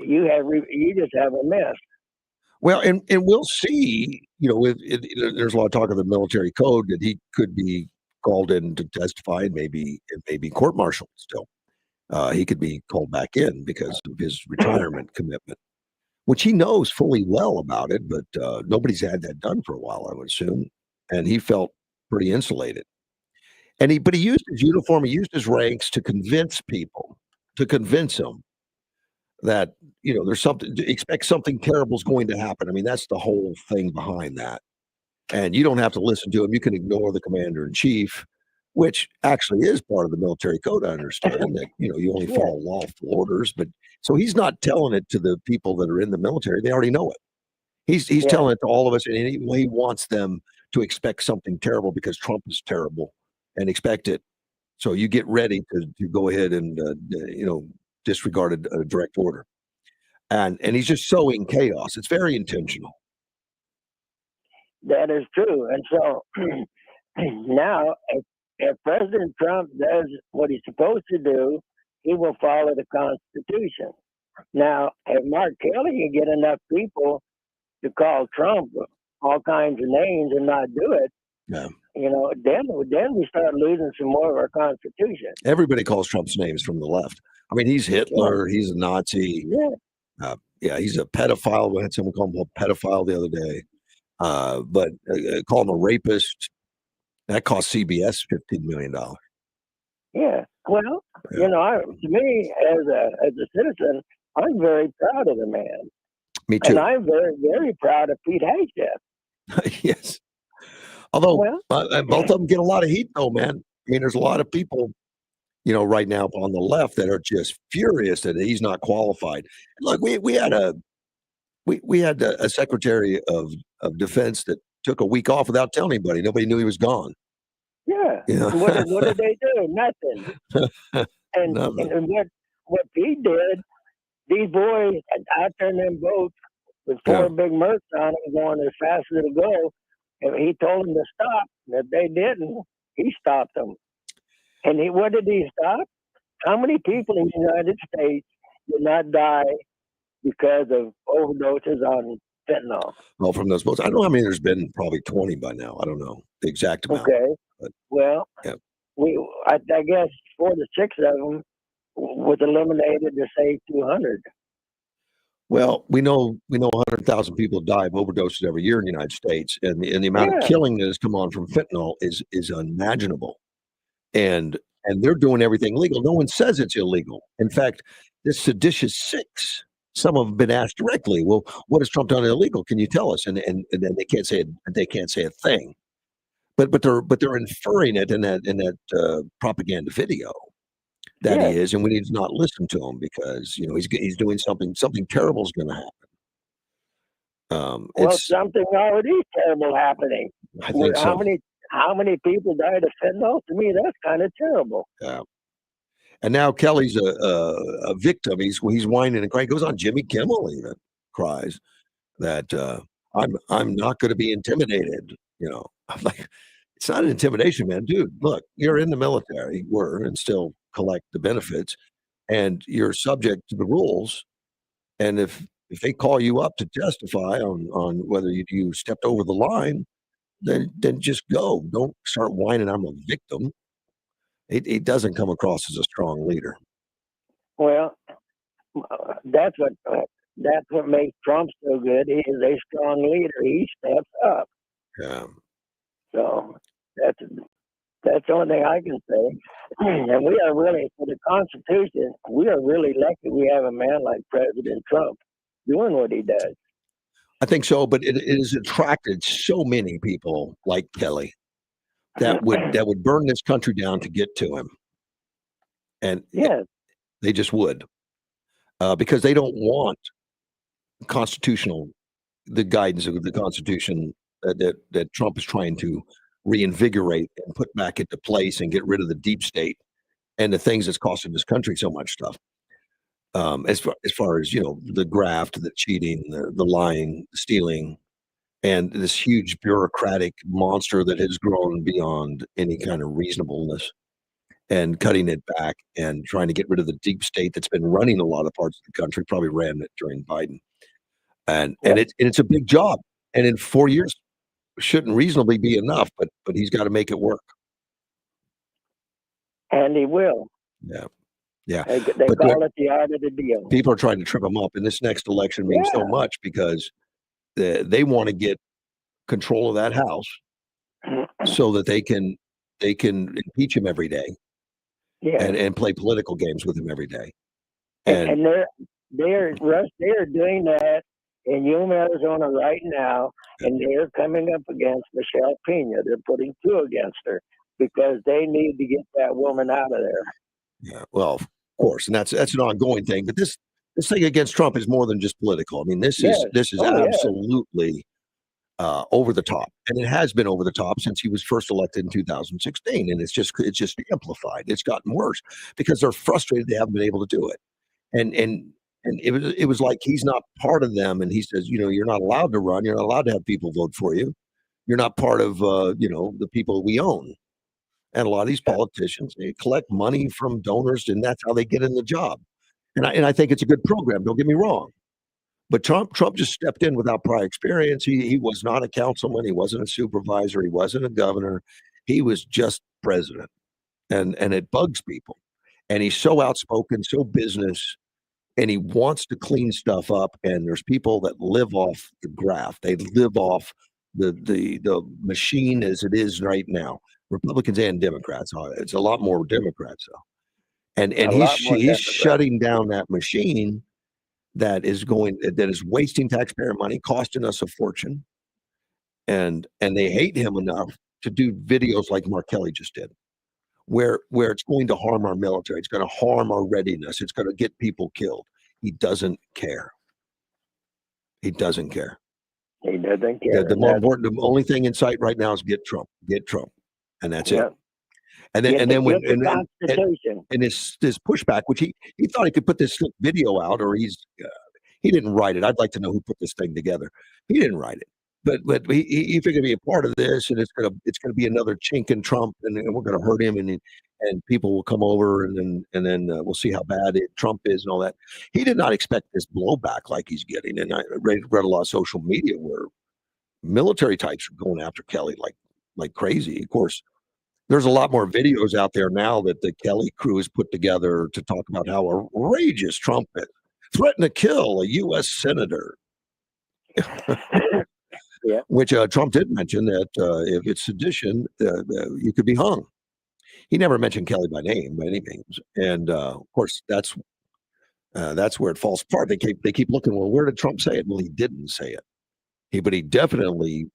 you just have a mess. Well, and we'll see. You know, there's a lot of talk of the military code that he could be called in to testify, and maybe court-martialed still. He could be called back in because of his retirement commitment, which he knows fully well about it, but nobody's had that done for a while, I would assume. And he felt pretty insulated. But he used his uniform, he used his ranks to convince them that, there's something, expect something terrible is going to happen. I mean, that's the whole thing behind that. And you don't have to listen to him. You can ignore the commander in chief, which actually is part of the military code. I understand that, you only follow lawful orders, but so he's not telling it to the people that are in the military. They already know it. He's telling it to all of us, and he wants them to expect something terrible because Trump is terrible and expect it. So you get ready to go ahead and, disregard a direct order. And he's just sowing chaos. It's very intentional. That is true. And so now, if President Trump does what he's supposed to do, he will follow the Constitution. Now, if Mark Kelly can get enough people to call Trump all kinds of names and not do it, then we start losing some more of our Constitution. Everybody calls Trump's names from the left. I mean, he's Hitler. Yeah. He's a Nazi. Yeah. He's a pedophile. We had someone call him a pedophile the other day. But call him a rapist. That cost CBS $15 million. Yeah. Well, to me, as a citizen, I'm very proud of the man. Me too. And I'm very, very proud of Pete Hegseth. Yes. Although both of them get a lot of heat, though, man. I mean, there's a lot of people, right now on the left that are just furious that he's not qualified. Look, we had a Secretary of Defense that took a week off without telling anybody. Nobody knew he was gone. Yeah. What did they do? Nothing. And what Pete did, these boys out there in them boats with 4 big mercs on them going as fast as it'll go. And he told them to stop. And if they didn't, he stopped them. And what did he stop? How many people in the United States did not die because of overdoses on fentanyl? Well, from those boats, I don't know how many there's been. Probably 20 by now. I don't know the exact amount. Okay. But, well, I guess 4 to 6 of them was eliminated to say 200. Well, we know 100,000 people die of overdoses every year in the United States, and the amount of Yeah. killing that has come on from fentanyl is unimaginable. And they're doing everything legal. No one says it's illegal. In fact, this seditious six, some of them have been asked directly, "Well, what has Trump done illegal? Can you tell us?" And then they can't say a thing. But they're inferring it in that propaganda video that he Yes. is, and we need to not listen to him because he's doing something terrible is going to happen. Well, It's something already terrible happening. I think How so. many people died of fentanyl? To me, that's kind of terrible. Yeah. And now Kelly's a victim. He's whining and crying. Goes on Jimmy Kimmel even cries that I'm not going to be intimidated. I'm like, it's not an intimidation, man, dude. Look, you're in the military, and still collect the benefits, and you're subject to the rules. And if they call you up to testify on whether you stepped over the line, then just go. Don't start whining. I'm a victim. It doesn't come across as a strong leader. Well, that's what makes Trump so good. He is a strong leader. He steps up. Yeah. So that's the only thing I can say. And we are really, for the Constitution, we are really lucky we have a man like President Trump doing what he does. I think so, but it has attracted so many people like Kelly that would burn this country down to get to him, and yes, they just would, because they don't want the guidance of the Constitution that Trump is trying to reinvigorate and put back into place and get rid of the deep state and the things that's costing this country so much stuff. As far as the graft, the cheating, the lying, the stealing, and this huge bureaucratic monster that has grown beyond any kind of reasonableness, and cutting it back and trying to get rid of the deep state that's been running a lot of parts of the country, probably ran it during Biden. And it's a big job. And in 4 years shouldn't reasonably be enough, but he's got to make it work. And he will. Yeah. Yeah. They call it the art of the deal. People are trying to trip him up, and this next election means so much because they want to get control of that house so that they can impeach him every day, and play political games with him every day. And they're doing that in Yuma, Arizona right now, and they're coming up against Michelle Pena. They're putting two against her because they need to get that woman out of there. Yeah, well, of course, and that's an ongoing thing. But this thing against Trump is more than just political. I mean, this is absolutely over the top, and it has been over the top since he was first elected in 2016. And it's just amplified. It's gotten worse because they're frustrated they haven't been able to do it. And it was like he's not part of them, and he says, you're not allowed to run. You're not allowed to have people vote for you. You're not part of the people we own. And a lot of these politicians, they collect money from donors, and that's how they get in the job. And I think it's a good program. Don't get me wrong. But Trump just stepped in without prior experience. He was not a councilman. He wasn't a supervisor. He wasn't a governor. He was just president. And it bugs people. And he's so outspoken, so business, and he wants to clean stuff up. And there's people that live off the graft. They live off the machine as it is right now. Republicans and Democrats. It's a lot more Democrats though. And he's shutting down that machine that is wasting taxpayer money, costing us a fortune. And they hate him enough to do videos like Mark Kelly just did, where it's going to harm our military. It's going to harm our readiness. It's going to get people killed. He doesn't care. He doesn't care. He doesn't care. The only thing in sight right now is get Trump, and that's it. And then when this pushback, which he thought he could put this video out, or he didn't write it. I'd like to know who put this thing together. He didn't write it, but he figured to be a part of this, and it's gonna be another chink in Trump, and we're gonna hurt him, and people will come over, and then we'll see how bad Trump is and all that. He did not expect this blowback like he's getting, and I read a lot of social media where military types are going after Kelly like crazy. Of course, there's a lot more videos out there now that the Kelly crew has put together to talk about how outrageous Trump is. threatened to kill a U.S. senator. Yeah. Which Trump did mention that if it's sedition, you could be hung. He never mentioned Kelly by name by any means, and of course that's where it falls apart. They keep looking. Well, where did Trump say it? Well, he didn't say it. But he definitely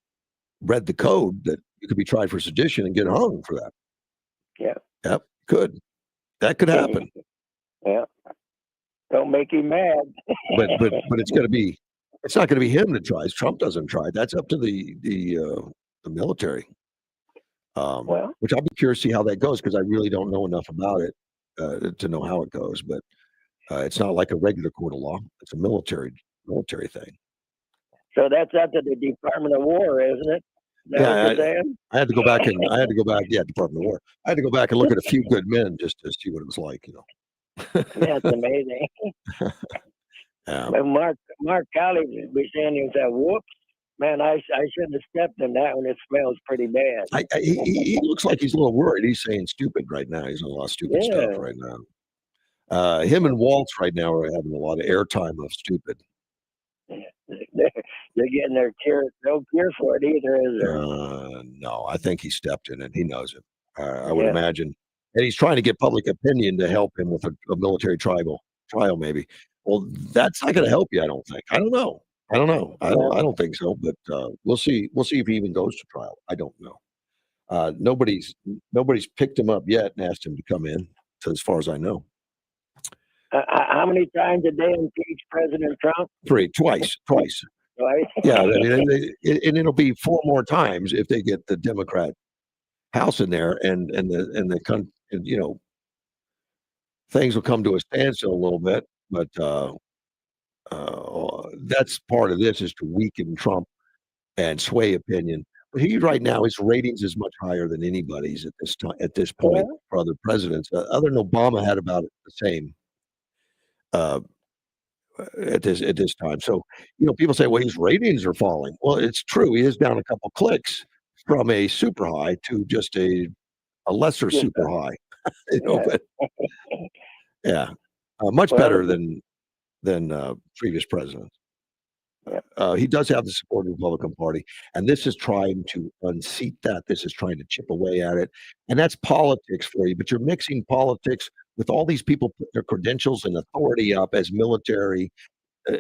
read the code that you could be tried for sedition and get hung for that. Yeah. Yep, could. That could happen. Yeah. Don't make him mad. but it's going to be. It's not going to be him that tries. Trump doesn't try. That's up to the military. Which I'll be curious to see how that goes because I really don't know enough about it to know how it goes. But it's not like a regular court of law. It's a military thing. So that's up to the Department of War, isn't it? I had to go back and Department of War. I had to go back and look at A Few Good Men just to see what it was like. That's amazing. Yeah. But Mark Collins was saying he said, "Whoops, man, I shouldn't have stepped in that one. It smells pretty bad." He looks like he's a little worried. He's saying stupid right now. He's doing a lot of stupid stuff right now. Him and Waltz right now are having a lot of airtime of stupid. They're getting their cure. No cure for it either, is there? No, I think he stepped in it. He knows it. I would imagine, and he's trying to get public opinion to help him with a military trial, maybe. Well, that's not going to help you. I don't think. I don't know. I don't think so. But we'll see. We'll see if he even goes to trial. I don't know. Nobody's picked him up yet and asked him to come in. As far as I know. How many times did they impeach President Trump? Twice. Twice? Yeah, I mean, and it'll be 4 more times if they get the Democrat House in there, and things will come to a standstill a little bit. But that's part of this is to weaken Trump and sway opinion. But he right now his ratings is much higher than anybody's at this point for other presidents. Other than Obama had about the same. At this time. So, people say, well, his ratings are falling. Well, it's true. He is down a couple clicks from a super high to just a lesser super high. But much better than previous presidents. He does have the support of the Republican Party, and this is trying to unseat that. This is trying to chip away at it, and that's politics for you. But you're mixing politics with all these people putting their credentials and authority up as military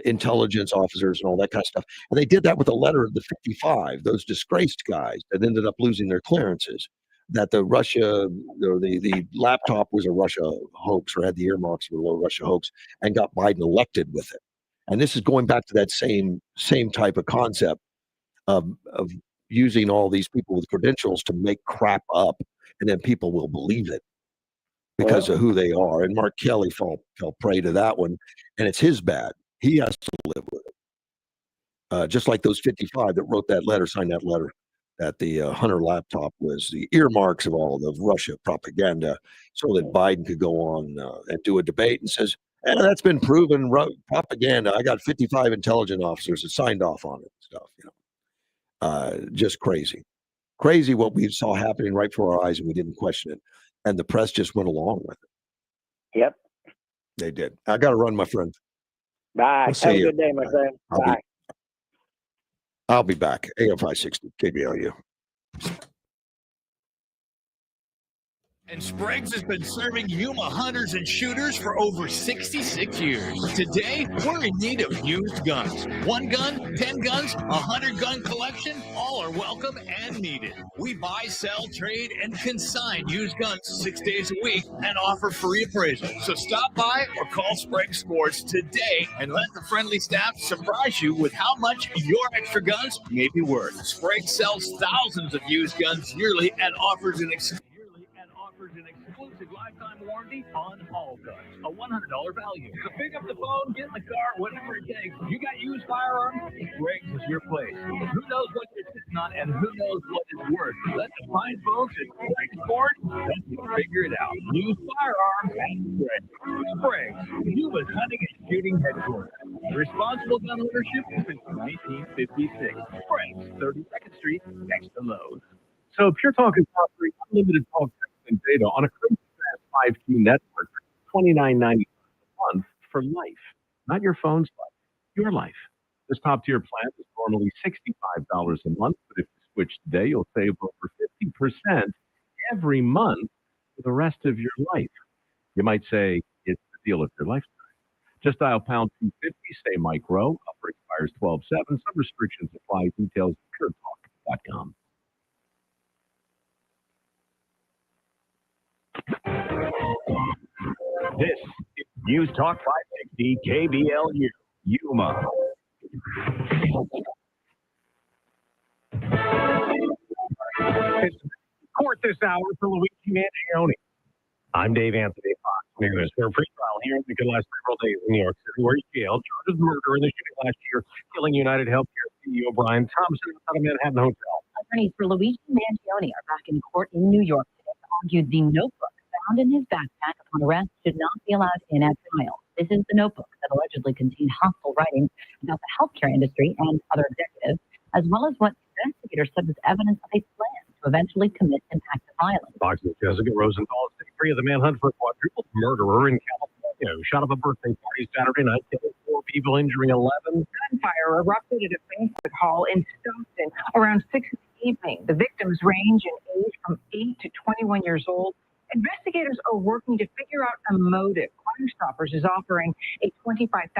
intelligence officers and all that kind of stuff. And they did that with a letter of the 55, those disgraced guys that ended up losing their clearances. That the laptop was a Russia hoax or had the earmarks of a Russia hoax and got Biden elected with it. And this is going back to that same type of concept of using all these people with credentials to make crap up, and then people will believe it because of who they are. And Mark Kelly fell prey to that one, and it's his bad. He has to live with it. Just like those 55 that wrote that letter, signed that letter, that the Hunter laptop was the earmarks of all of Russia propaganda, so that Biden could go on and do a debate and says, that's been proven propaganda. I got 55 intelligence officers that signed off on it and stuff. Just crazy what we saw happening right before our eyes, and we didn't question it. And the press just went along with it. Yep. They did. I got to run, my friend. Bye. Have a good day, my friend. Bye. I'll be back. AM 560, KBLU. And Sprague's has been serving Yuma hunters and shooters for over 66 years. Today, we're in need of used guns. 1 gun, 10 guns, 100-gun collection, all are welcome and needed. We buy, sell, trade, and consign used guns 6 days a week and offer free appraisal. So stop by or call Sprague Sports today and let the friendly staff surprise you with how much your extra guns may be worth. Sprague sells thousands of used guns yearly and offers an exclusive lifetime warranty on all guns. A $100 value. So pick up the phone, get in the car, whatever it takes. You got used firearms? Sprague's is your place. Who knows what you're sitting on and who knows what it's worth? Let the fine folks at Sprague Sports help you figure it out. Used firearms at Sprague. Sprague, Yuma's hunting and shooting headquarters. Responsible gun ownership since 1956. Sprague, 32nd Street, next to Lowe's. So Pure Talk is offering unlimited talk, text, and data on a crazy fast 5G network for $29.95 a month for life. Not your phone's life, your life. This top-tier plan is normally $65 a month, but if you switch today, you'll save over 50% every month for the rest of your life. You might say it's the deal of your lifetime. Just dial pound 250, say Mike Rowe. Offer expires 12/7. Some restrictions apply. Details at puretalk.com. This is News Talk 560 KBLU, Yuma. Court this hour for Luigi Mangione. I'm Dave Anthony, Fox News. Their pre-trial hearing that could last several days in New York City, where he's jailed, charged with murder in the shooting last year, killing United Healthcare CEO Brian Thompson out of Manhattan Hotel. Attorneys for Luigi Mangione are back in court in New York today to argue the notebook found in his backpack upon arrest should not be allowed in at trial. This is the notebook that allegedly contained hostile writings about the healthcare industry and other executives, as well as what investigators said was evidence of a plan to eventually commit impacted violence. Fox's Jessica Rosenthal is free of the manhunt for a quadruple murderer in California who shot up a birthday party Saturday night, killing 4 people, injuring 11. Gunfire erupted at a banquet hall in Stockton around 6 in the evening. The victims range in age from 8 to 21 years old. Investigators are working to figure out a motive. Crime Stoppers is offering a $25,000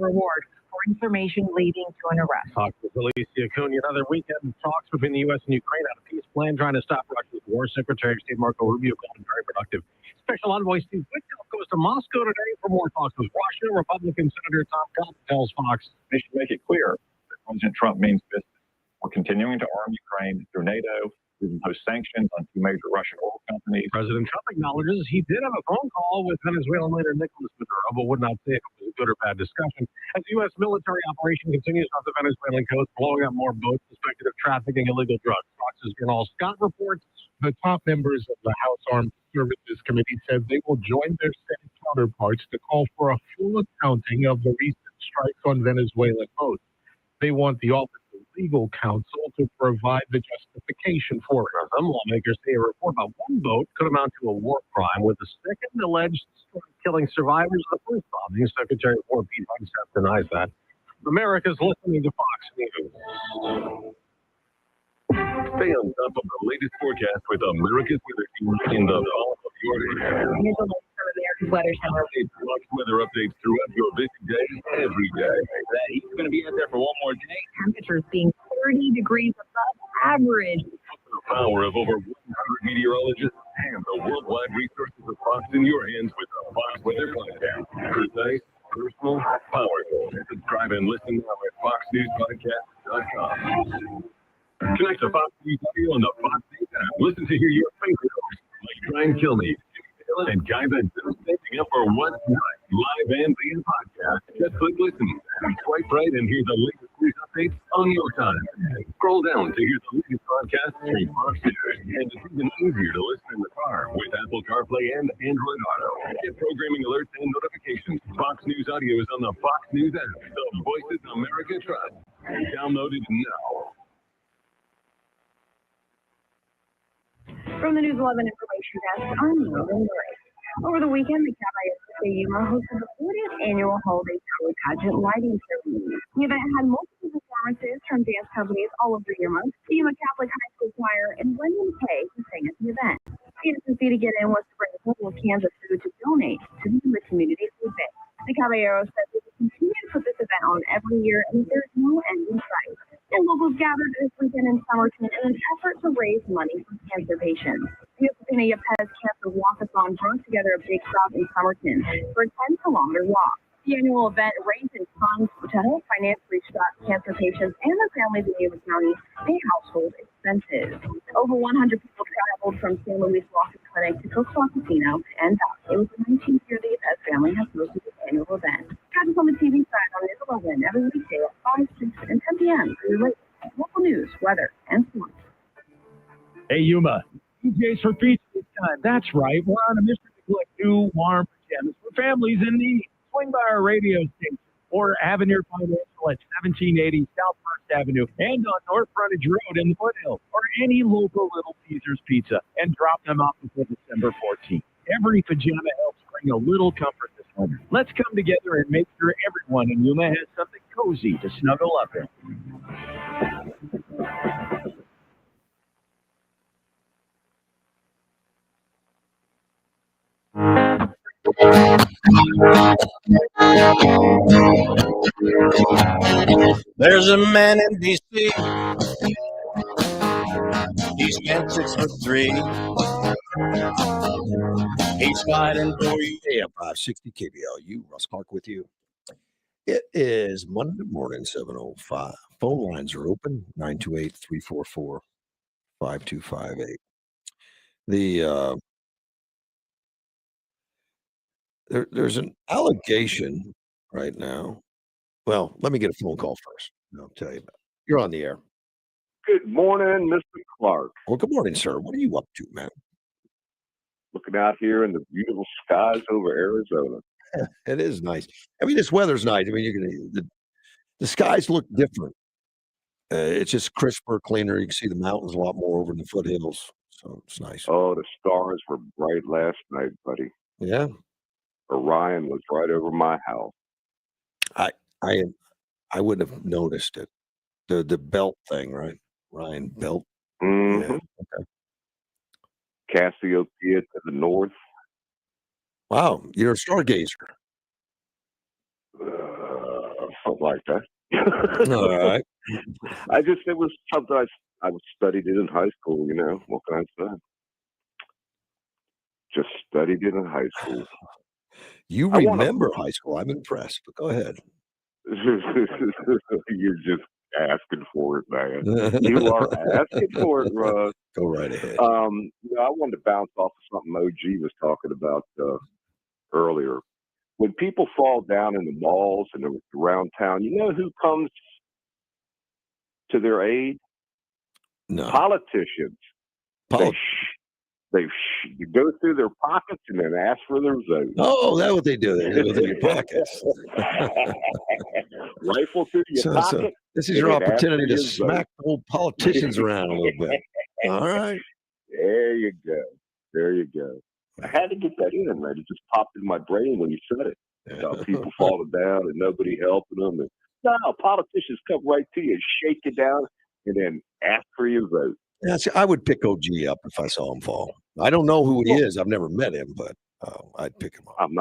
reward for information leading to an arrest. Talks with Alicia Cooney. Another weekend of talks between the U.S. and Ukraine on a peace plan trying to stop Russia's war. Secretary of State Marco Rubio called it very productive. Special Envoy Steve Witkoff goes to Moscow today for more talks with Russia. Republican Senator Tom Cotton tells Fox they should make it clear that President Trump means business. We're continuing to arm Ukraine through NATO. We've imposed sanctions on 2 major Russian oil companies. President Trump acknowledges he did have a phone call with Venezuelan leader Nicolas Maduro, but would not say if it was a good or bad discussion. As the U.S. military operation continues off the Venezuelan coast, blowing up more boats suspected of trafficking illegal drugs. Fox's General Scott reports the top members of the House Armed Services Committee said they will join their Senate counterparts to call for a full accounting of the recent strikes on Venezuelan boats. They want the Office of Legal Counsel to provide the justification for it. Some lawmakers say a report about one boat could amount to a war crime, with the second alleged strike killing survivors of the first bombing. Secretary of War Pete Hegseth denies that. America's listening to Fox News. Stay on top of the latest forecast with America's Weather Team in the palm of your hand. Here's a list from America's Weather Center. Fox weather updates throughout your busy day, every day. That he's going to be out there for one more day. Temperatures being 30 degrees above average. The power of over 100 meteorologists and the worldwide resources of Fox in your hands with the Fox Weather Podcast. Precise, personal, powerful. Subscribe and listen now at foxnewspodcast.com. Connect to Fox News Audio on the Fox News app. Listen to hear your favorite hosts like Try and Kill Me, and Guy Benson standing up for what's right, live and via podcast. Just click listen and swipe right and hear the latest news updates on your time. Scroll down to hear the latest podcast from Fox News. And it's even easier to listen in the car with Apple CarPlay and Android Auto. Get programming alerts and notifications. Fox News Audio is on the Fox News app. The voices America trusts. Download it now. From the News 11 Information Desk, I'm Robin Murray. Over the weekend, the Caballero de Yuma hosted the 40th annual Holiday Tower Pageant lighting ceremony. The event had multiple performances from dance companies all over Yuma, the Yuma Catholic High School Choir, and William Kay to sing at the event. The fee to get in was to bring a couple of cans of food to donate to the Yuma Community Food Bank. The Caballero said they will continue to put this event on every year, and there is no end in sight. And locals gathered this weekend in Somerton in an effort to raise money for cancer patients. The Josefina Yepes Cancer Walkathon brought together a big crowd in Somerton for a 10-kilometer walk. The annual event raises funds to help financially strapped cancer patients and their families in Yuma County pay household expenses. Over 100 people traveled from San Luis Walker Clinic to Coxsackie Casino and back. It was the 19th year the Yepes family has hosted this annual event. Catch us on the TV side on News 11 every weekday at 5, 6, and 10 p.m. for your latest local news, weather, and sports. Hey, Yuma. DJs for Pizza this time. That's right. We're on a mission to collect new, warm pajamas for families in need. Swing by our radio station or Avenir Financial at 1780 South First Avenue and on North Frontage Road in the Foothills, or any local Little Caesars Pizza, and drop them off before December 14th. Every pajama helps bring a little comfort this winter. Let's come together and make sure everyone in Yuma has something cozy to snuggle up in. There's a man in D.C. He's been 6'3". He's fighting for you. AM 560 KBLU, Russ Clark with you. It is Monday morning, 7:05. Phone lines are open, 928-344-5258. There's an allegation right now. Well, let me get a phone call first. I'll tell you about it. You're on the air. Good morning, Mr. Clark. Well, good morning, sir. What are you up to, man? Looking out here in the beautiful skies over Arizona. It is nice. I mean, this weather's nice. I mean, the skies look different. It's just crisper, cleaner. You can see the mountains a lot more over in the foothills, so it's nice. Oh, the stars were bright last night, buddy. Yeah, Orion was right over my house. I wouldn't have noticed it. The belt thing, right? Ryan belt. Mm-hmm. Yeah. Okay. Cassiopeia to the north. Wow, you're a stargazer. Something like that. All right. It was something I studied it in high school, you know. What can I say? Just studied it in high school. You remember high school. I'm impressed, but go ahead. You're just asking for it, man. You are asking for it, Russ. Go right ahead. I wanted to bounce off of something OG was talking about earlier. When people fall down in the malls and around town, you know who comes to their aid? No. Politicians. They go through their pockets and then ask for their vote. Oh, that's what they do. They live in your pockets. Rifle through your pocket. This is your opportunity to smack old politicians around a little bit. All right. There you go. There you go. I had to get that in, man. It just popped in my brain when you said it. People falling down and nobody helping them. And, no, politicians come right to you, shake you down, and then ask for your vote. Yeah, see, I would pick OG up if I saw him fall. I don't know who he is. I've never met him, but I'd pick him up. I'm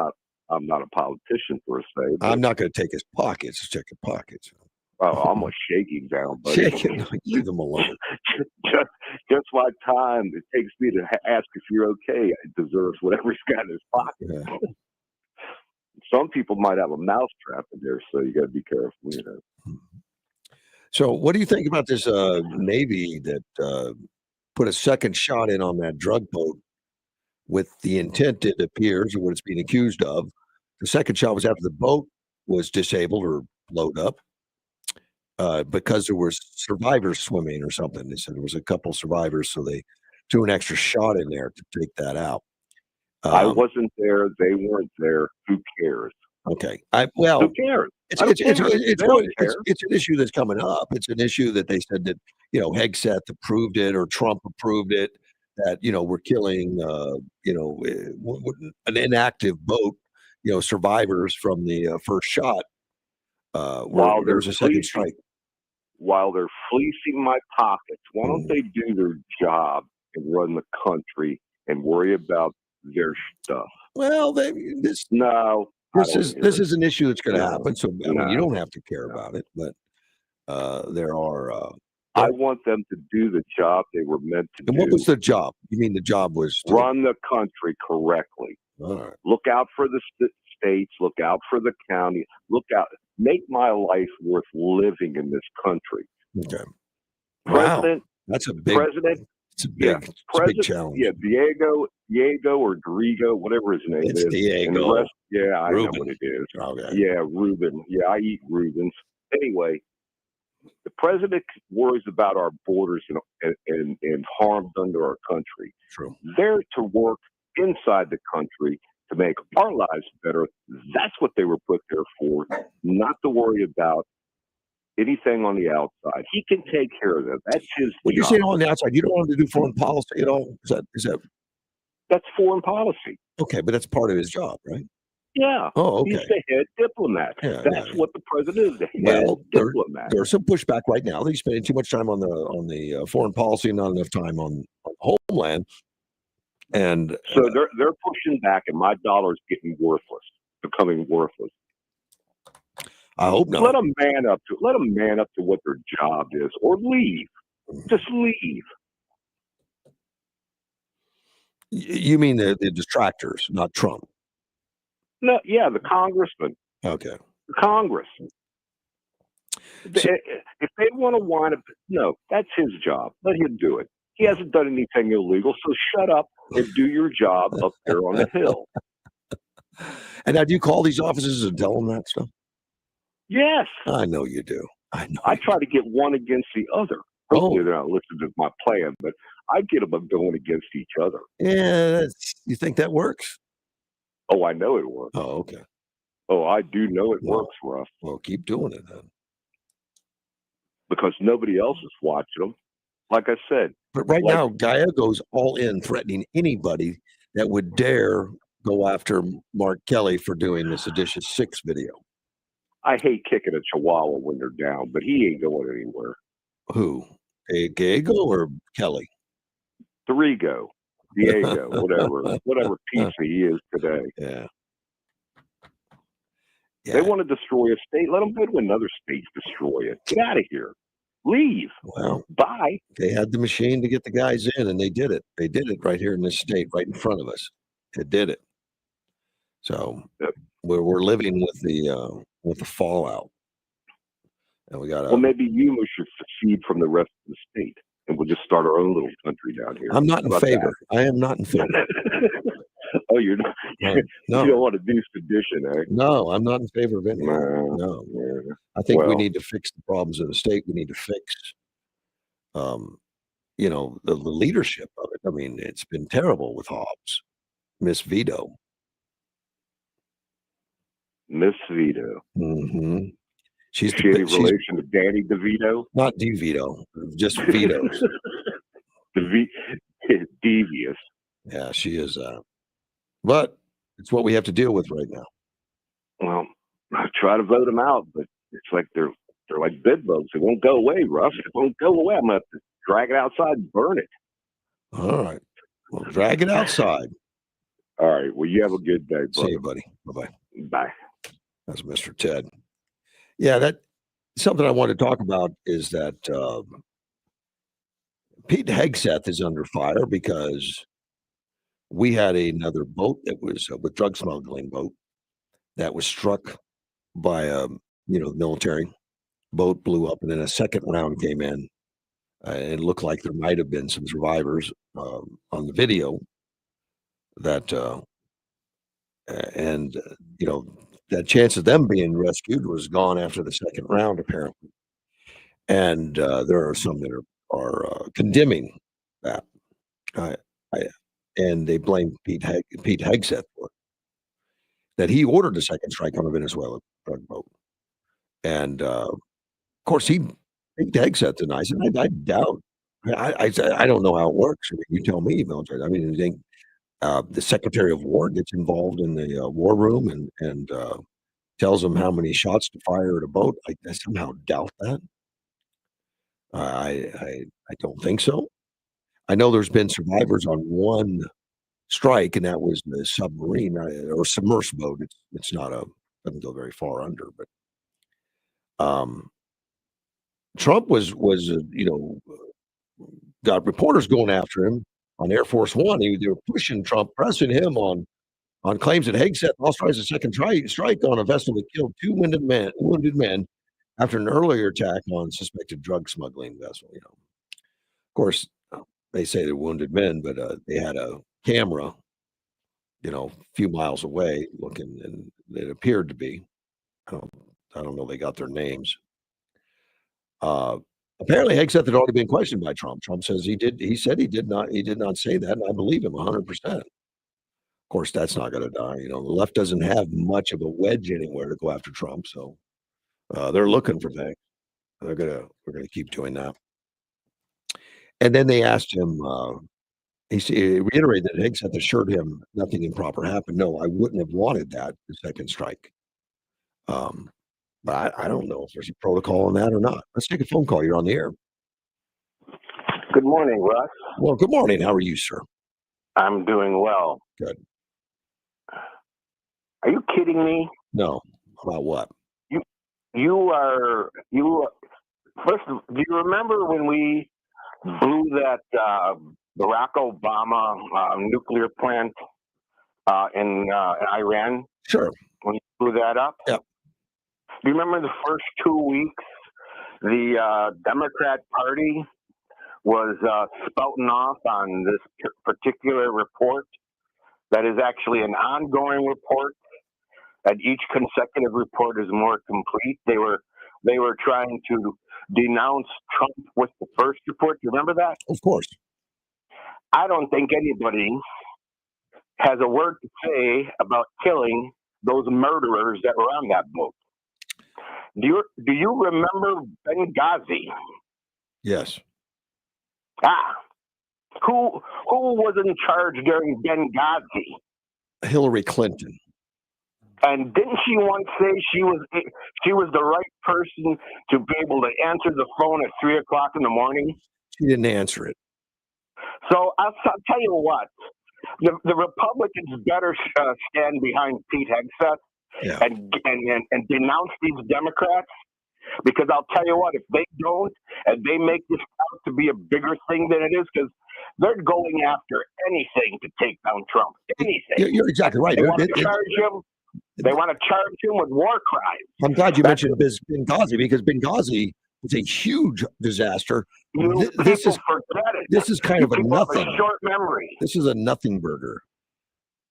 not a politician per se. I'm not going to take his pockets. Just check your pockets. Oh, I'm gonna shake him down, buddy. Shake him. Leave him alone. Just my time it takes me to ask if you're okay. It deserves whatever he's got in his pocket. Yeah. Some people might have a mousetrap in there, so you got to be careful, you know. So, what do you think about this Navy that put a second shot in on that drug boat with the intent, it appears, or what it's being accused of? The second shot was after the boat was disabled or blowed up because there were survivors swimming or something. They said there was a couple survivors, so they threw an extra shot in there to take that out. I wasn't there. They weren't there. Who cares? Okay. Who cares? It's an issue that's coming up. It's an issue that they said that, Hegseth approved it or Trump approved it, that, we're killing, an inactive boat, survivors from the first shot. While there was a second strike. While they're fleecing my pockets, why don't they do their job and run the country and worry about their stuff? Well, this is an issue that's going to happen. So I mean, you don't have to care about it, but there are. I want them to do the job they were meant to do. And what was the job? You mean the job was run the country correctly? All right. Look out for the states. Look out for the county. Look out. Make my life worth living in this country. Okay. President. Wow. That's a big. President. It's a big challenge. Yeah, Diego or Drigo, whatever his name is. Diego. And the rest, I Reuben. know what it is. Okay. Yeah, Reuben. Yeah, I eat Reubens. Anyway, the president worries about our borders and harm done to our country. True. They're to work inside the country to make our lives better. That's what they were put there for, not to worry about anything on the outside. He can take care of that. That's his When you job. say on the outside, you don't want him to do foreign policy at all? Is that? That's foreign policy. Okay, but that's part of his job, right? Yeah. Oh, He's okay. the head diplomat. Yeah, That's yeah. what the president is, the head Well, diplomat. there's some pushback right now. He's spending too much time on the foreign policy, not enough time on homeland. And So they're pushing back, and my dollar's getting worthless, becoming worthless. I hope not. Let them man up to what their job is, or leave. Just leave. You mean the distractors, not Trump? No, yeah, the congressman, Okay. the Congress. If they want to wind up, no, that's his job. Let him do it. He hasn't done anything illegal, so shut up and do your job up there on the hill. And now, do you call these offices and tell them that stuff? Yes. I know you do. I know. I try to get one against the other. Hopefully they're not listening to my plan, but I get them going against each other. Yeah, you think that works? Oh, I know it works. Oh, okay. Oh, I do know it works, Russ. Well, keep doing it then. Because nobody else is watching them. Like I said. But right now, Gaia goes all in, threatening anybody that would dare go after Mark Kelly for doing the Seditious 6 video. I hate kicking a chihuahua when they're down, but he ain't going anywhere. Who? Diego or Kelly? Diego, whatever pizza he is today. Yeah. They want to destroy a state. Let them go to another state to destroy it. Get out of here. Leave. Well, bye. They had the machine to get the guys in, and they did it. They did it right here in this state, right in front of us. It did it. So we're living with the fallout, and we got. Well, maybe Yuma should secede from the rest of the state, and we'll just start our own little country down here. I'm not in How about favor. that? I am not in favor. Oh, you're not. No. You don't want to do sedition, eh? No, I'm not in favor of any. No. I think we Well. need to fix the problems of the state. We need to fix, the leadership of it. I mean, it's been terrible with Hobbs, Miss Vito. Miss Vito. Mm-hmm. She's She any relation to Danny DeVito? Not DeVito, just Vito's. Devious. Yeah, she is. But it's what we have to deal with right now. Well, I try to vote them out, but it's like they're like bed bugs. They won't go away, Russ. It won't go away. I'm gonna have to drag it outside and burn it. All right. Well, drag it outside. All right. Well, you have a good day, brother. See you, buddy. Bye-bye. Bye. That's Mr. Ted. Yeah, that something I want to talk about is that Pete Hegseth is under fire because we had another boat that was a drug smuggling boat that was struck by the military boat, blew up, and then a second round came in. It looked like there might have been some survivors on the video that, that chance of them being rescued was gone after the second round, apparently. And there are some that are condemning that. And they blame Pete Hegseth for it. That he ordered a second strike on a Venezuela drug boat. And of course, Pete Hegseth denies it. I doubt. I don't know how it works. I mean, you tell me, military. I mean, you think the Secretary of War gets involved in the war room and tells them how many shots to fire at a boat? I somehow doubt that. I don't think so. I know there's been survivors on one strike, and that was the submarine or submerged boat. It's not doesn't go very far under, but Trump was got reporters going after him on Air Force One. They were pushing Trump, pressing him on claims that Hegseth authorized a second strike on a vessel that killed two wounded men after an earlier attack on suspected drug smuggling vessel. Of course, they say they're wounded men, but they had a camera, a few miles away looking, and it appeared to be. I don't know. They got their names. Apparently, Hegseth had already been questioned by Trump. Trump says he did. He said he did not say that, and I believe him 100%. Of course, that's not going to die. The left doesn't have much of a wedge anywhere to go after Trump, so they're looking for things. We're gonna keep doing that. And then they asked him He reiterated that Higgs had assured him nothing improper happened. No, I wouldn't have wanted that, the second strike. But I don't know if there's a protocol on that or not. Let's take a phone call. You're on the air. Good morning, Russ. Well, good morning. How are you, sir? I'm doing well. Good. Are you kidding me? No. About what? First, do you remember when we blew that Barack Obama nuclear plant in Iran? Sure. When you blew that up? Yep. Do you remember the first 2 weeks, the Democrat Party was spouting off on this particular report that is actually an ongoing report, and each consecutive report is more complete. They were trying to denounce Trump with the first report. Do you remember that? Of course. I don't think anybody has a word to say about killing those murderers that were on that boat. Do you remember Benghazi? Yes. Who was in charge during Benghazi? Hillary Clinton. And didn't she once say she was the right person to be able to answer the phone at 3 o'clock in the morning? She didn't answer it. So I'll tell you what, the Republicans better stand behind Pete Hegseth and denounce these Democrats, because I'll tell you what, if they don't and they make this out to be a bigger thing than it is, because they're going after anything to take down Trump. Anything. You're exactly right. They want to charge him. They want to charge him with war crimes. I'm glad you mentioned Benghazi, because Benghazi was a huge disaster. This is kind of a nothing. Have a short memory. This is a nothing burger.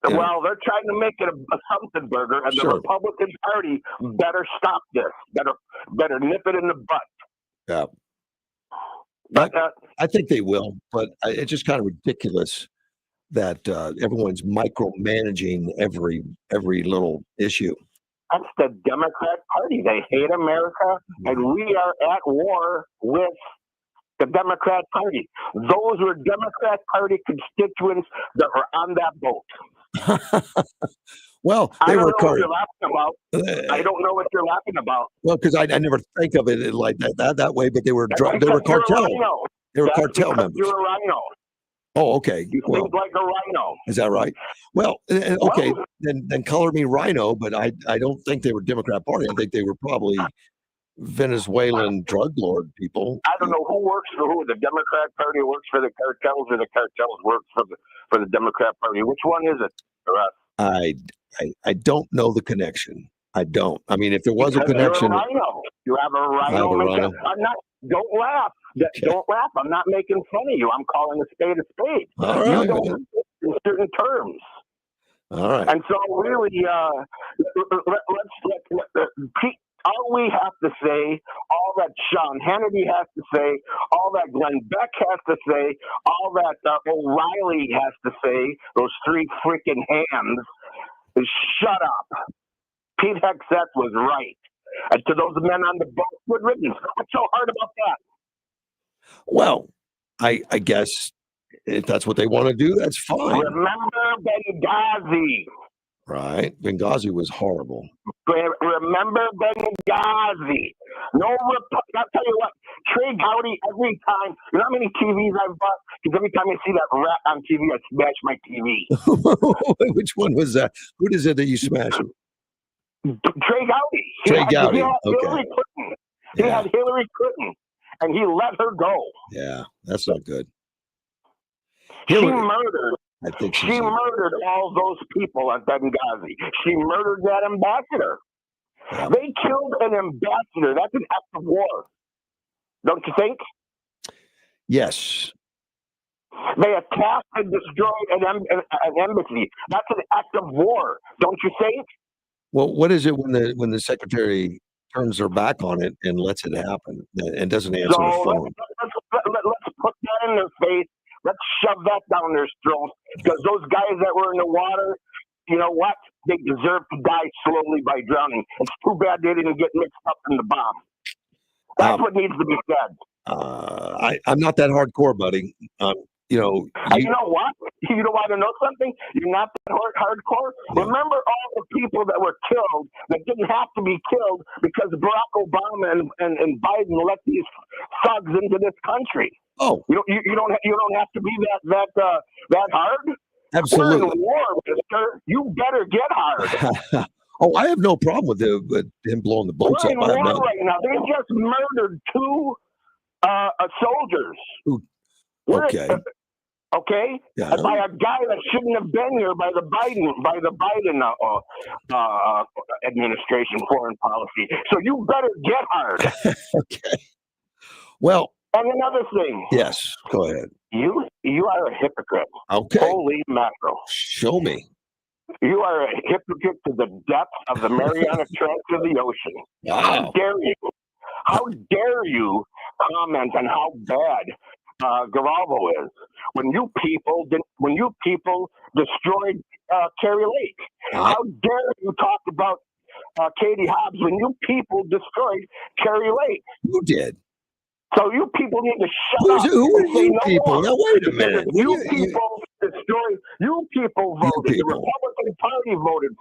Yeah. Well, they're trying to make it a something burger, and the Republican Party better stop this. Better nip it in the butt. Yeah. But I think they will, but it's just kind of ridiculous that everyone's micromanaging every little issue. That's the Democrat Party. They hate America, and we are at war with the Democrat Party. Those were Democrat Party constituents that were on that boat. Well, I don't know what you're laughing about. I don't know what you're laughing about. Well, because I never think of it like that way, but they were cartel. They were cartel members. You're a rhino. Oh, okay. You think like a rhino. Is that right? Well, okay, then color me rhino, but I don't think they were Democrat Party. I think they were probably Venezuelan drug lord people. I don't know who works for who. The Democrat Party works for the cartels, or the cartels work for the Democrat Party. Which one is it, Russ? I don't know the connection. I don't. I mean, if there was a connection, you're a rhino. You have a rhino. I have a rhino. I'm not. Don't laugh. Don't laugh. I'm not making fun of you. I'm calling a spade a spade. All right. You don't in certain terms. All right. And so, really, let's Pete. All we have to say, all that Sean Hannity has to say, all that Glenn Beck has to say, all that O'Reilly has to say, those three freaking hands, is shut up. Pete Hegseth was right. And to those men on the boat, good riddance. What's so hard about that? Well, I guess if that's what they want to do, that's fine. Remember Benghazi. Right. Benghazi was horrible. Remember Benghazi. I'll tell you what, Trey Gowdy, every time, you know how many TVs I've bought? Because every time I see that rat on TV, I smash my TV. Which one was that? Who is it that you smashed? Trey Gowdy. Trey Gowdy. He had Okay. Hillary Clinton. He had Hillary Clinton, and he let her go. Yeah, that's not good. She murdered. I think she murdered all those people at Benghazi. She murdered that ambassador. Yeah. They killed an ambassador. That's an act of war. Don't you think? Yes. They attacked and destroyed an embassy. That's an act of war. Don't you think? Well, what is it when the secretary turns her back on it and lets it happen and doesn't answer the phone? Let's put that in their face. Let's shove that down their throats. Because those guys that were in the water, you know what? They deserve to die slowly by drowning. It's too bad they didn't get mixed up in the bomb. That's what needs to be said. I'm not that hardcore, buddy. you know, You know what? You don't want to know something? You're not that hardcore. Remember all the people that were killed that didn't have to be killed because Barack Obama and Biden let these thugs into this country. Oh, you don't have to be that hard. Absolutely. We're in war, mister. You better get hard. Oh, I have no problem with him blowing the boats We're up. in war right now. They just murdered 2 soldiers. Okay. Okay, Yeah. by a guy that shouldn't have been here by the Biden administration foreign policy. So you better get hard. Okay. Well. And another thing. Yes. Go ahead. You are a hypocrite. Okay. Holy mackerel. Show me. You are a hypocrite to the depth of the Mariana Trench of the ocean. Wow. How dare you? How dare you comment on how bad Garalvo is when you people destroyed Kerry Lake? How dare you talk about Katie Hobbs when you people destroyed Kerry Lake? Who did? So you people need to shut up. Who are you No people? more. Now wait a minute. You people destroyed. You people voted. The Republican Party voted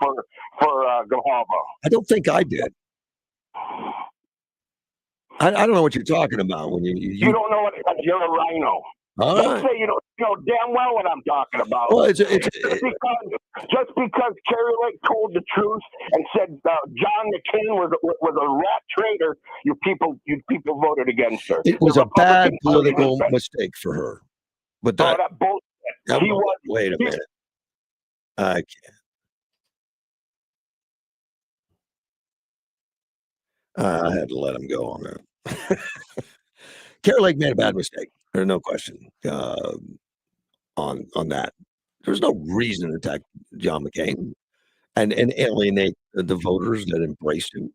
for Garalvo. I don't think I did. I don't know what you're talking about when You don't know what you're a rhino. All Let's right. say you don't know damn well what I'm talking about. Well, just because Kerry Lake told the truth and said John McCain was a rat traitor, you people voted against her. It was a bad political mistake for her. But that bullshit. Wait a minute. I can't. I had to let him go on that. Kerry Lake made a bad mistake. There's no question on that. There's no reason to attack John McCain and alienate the voters that embraced him.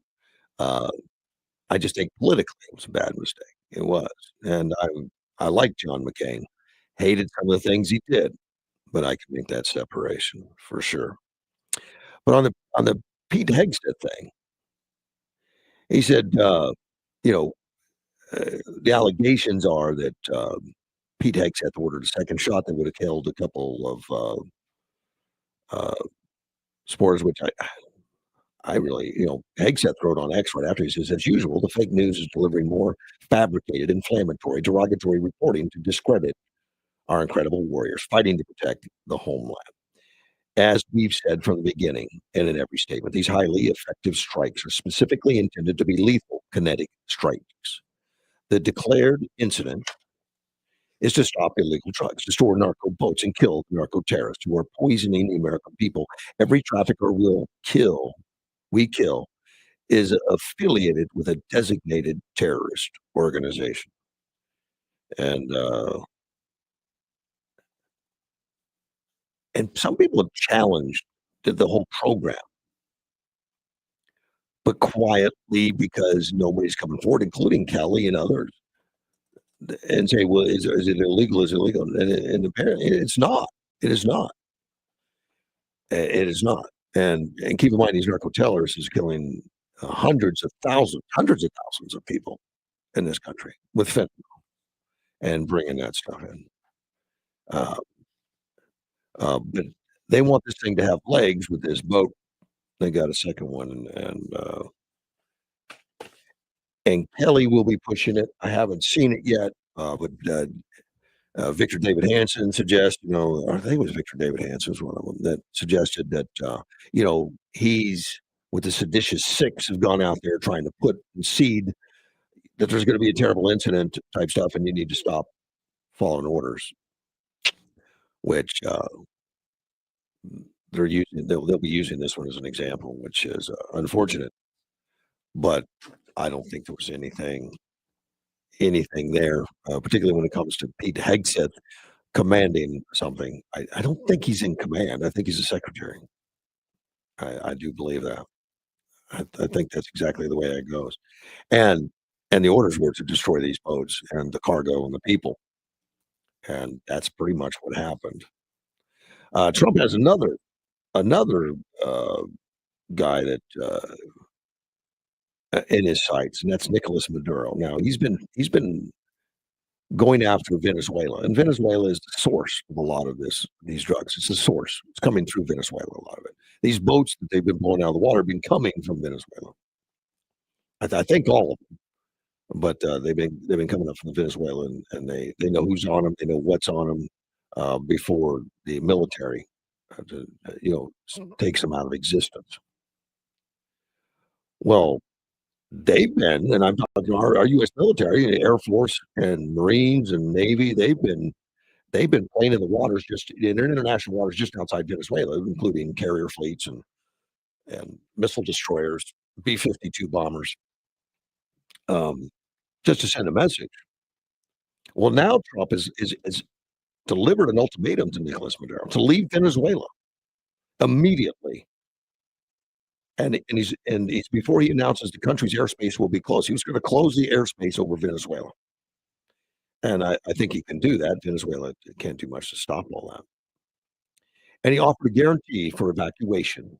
I just think politically it was a bad mistake. It was, and I like John McCain. Hated some of the things he did, but I can make that separation for sure. But on the Pete Hegseth thing, he said, the allegations are that Pete Hegseth ordered a second shot that would have killed a couple of sports, which I really, Hegseth wrote on X right after. He says, as usual, the fake news is delivering more fabricated, inflammatory, derogatory reporting to discredit our incredible warriors fighting to protect the homeland. As we've said from the beginning and in every statement, these highly effective strikes are specifically intended to be lethal kinetic strikes. The declared incident is to stop illegal drugs, destroy narco boats, and kill narco terrorists who are poisoning the American people. Every trafficker we kill, is affiliated with a designated terrorist organization. And some people have challenged the whole program, but quietly, because nobody's coming forward, including Kelly and others, and say, well, is it illegal? Is it illegal? And apparently it's not. It is not. It is not. And keep in mind, these narco terrorists is killing hundreds of thousands of people in this country with fentanyl and bringing that stuff in. But they want this thing to have legs with this boat. They got a second one, and Kelly will be pushing it. I haven't seen it yet, but Victor David Hansen suggests, I think it was Victor David Hansen was one of them that suggested that, he's with the seditious six have gone out there trying to put seed that there's going to be a terrible incident type stuff, and you need to stop following orders, which they'll be using this one as an example, which is unfortunate. But I don't think there was anything there, particularly when it comes to Pete Hegseth commanding something. I don't think he's in command. I think he's a secretary. I do believe that. I think that's exactly the way it goes. And the orders were to destroy these boats and the cargo and the people. And that's pretty much what happened. Trump has another guy that in his sights, and that's Nicolas Maduro. Now he's been going after Venezuela. And Venezuela is the source of a lot of these drugs. It's the source. It's coming through Venezuela, a lot of it. These boats that they've been blowing out of the water have been coming from Venezuela. I think all of them. But they've been coming up from Venezuela, and they know who's on them, they know what's on them before the military, takes them out of existence. Well, they've been, and I'm talking our U.S. military, Air Force and Marines and Navy, they've been playing in the waters, just in international waters, just outside Venezuela, including carrier fleets and missile destroyers, B-52 bombers. Just to send a message. Well, now Trump has delivered an ultimatum to Nicolas Maduro to leave Venezuela immediately. And he's before he announces the country's airspace will be closed. He was going to close the airspace over Venezuela. And I think he can do that. Venezuela can't do much to stop all that. And he offered a guarantee for evacuation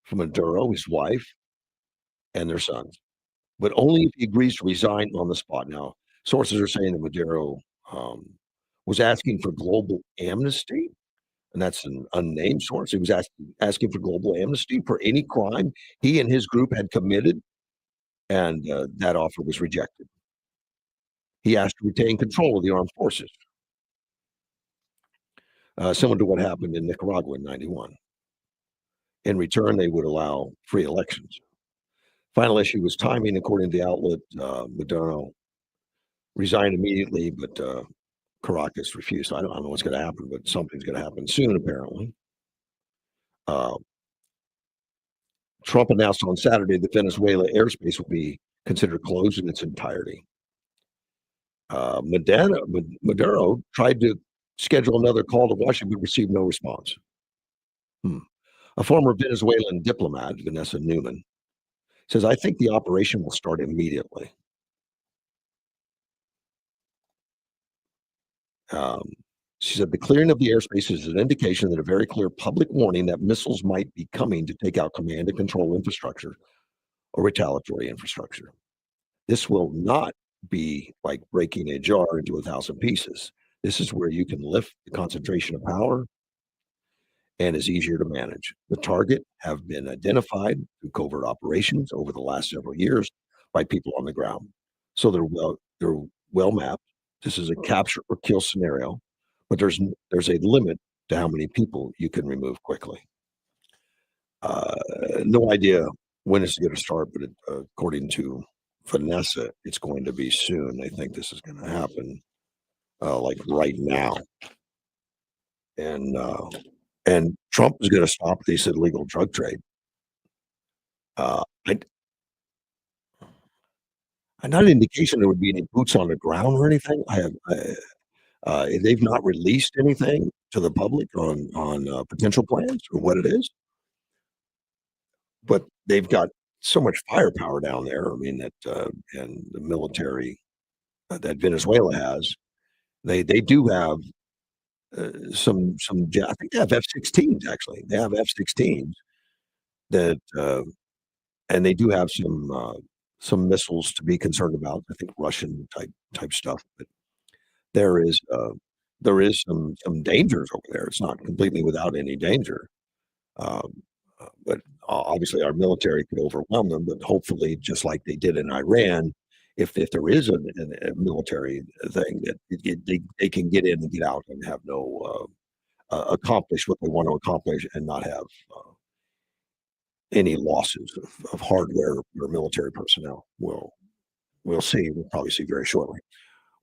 for Maduro, his wife, and their sons, but only if he agrees to resign on the spot. Now, sources are saying that Maduro was asking for global amnesty, and that's an unnamed source. He was asking for global amnesty for any crime he and his group had committed, and that offer was rejected. He asked to retain control of the armed forces, similar to what happened in Nicaragua in '91. In return, they would allow free elections. Final issue was timing. According to the outlet, Maduro resigned immediately, but Caracas refused. I don't know what's going to happen, but something's going to happen soon, apparently. Trump announced on Saturday that Venezuela airspace will be considered closed in its entirety. Maduro tried to schedule another call to Washington, but received no response. A former Venezuelan diplomat, Vanessa Newman, says, I think the operation will start immediately. She said, the clearing of the airspace is an indication that a very clear public warning that missiles might be coming to take out command and control infrastructure or retaliatory infrastructure. This will not be like breaking a jar into 1,000 pieces. This is where you can lift the concentration of power and is easier to manage. The target have been identified through covert operations over the last several years by people on the ground. So they're well mapped. This is a capture or kill scenario, but there's a limit to how many people you can remove quickly. No idea when it's going to start, but according to Vanessa, it's going to be soon. They think this is going to happen like right now. And Trump is going to stop, they said, illegal drug trade. Not an indication there would be any boots on the ground or anything. They've not released anything to the public on potential plans or what it is. But they've got so much firepower down there. I mean, that and the military that Venezuela has, they do have some. I think they have F-16s. Actually, they have F-16s that, and they do have some missiles to be concerned about. I think Russian type stuff, but there is some dangers over there. It's not completely without any danger. But obviously our military could overwhelm them, but hopefully, just like they did in Iran, if there is a military thing, that they can get in and get out and have no accomplish what they want to accomplish and not have any losses of hardware or military personnel. We'll see. We'll probably see very shortly.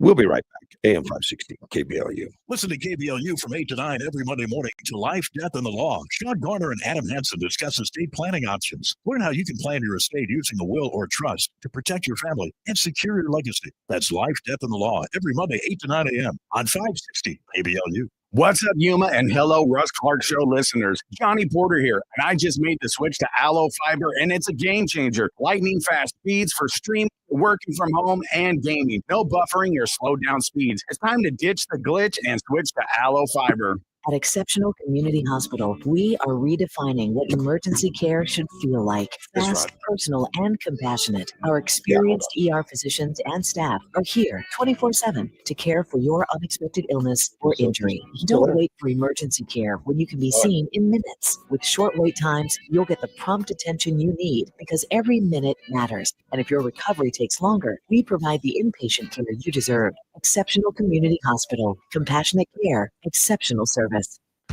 We'll be right back. AM 560 KBLU. Listen to KBLU from 8 to 9 every Monday morning to Life, Death, and the Law. Sean Garner and Adam Hansen discuss estate planning options. Learn how you can plan your estate using a will or trust to protect your family and secure your legacy. That's Life, Death, and the Law every Monday, 8 to 9 a.m. on 560 KBLU. What's up, Yuma and hello, Russ Clark Show listeners. Johnny Porter here, and I just made the switch to Allo Fiber, and it's a game changer. Lightning fast speeds for streaming, working from home, and gaming. No buffering or slowed down speeds. It's time to ditch the glitch and switch to Allo Fiber. At Exceptional Community Hospital, we are redefining what emergency care should feel like. Fast, personal, and compassionate. Our experienced ER physicians and staff are here 24/7 to care for your unexpected illness or injury. Don't wait for emergency care when you can be seen in minutes. With short wait times, you'll get the prompt attention you need because every minute matters. And if your recovery takes longer, we provide the inpatient care you deserve. Exceptional Community Hospital. Compassionate care. Exceptional service.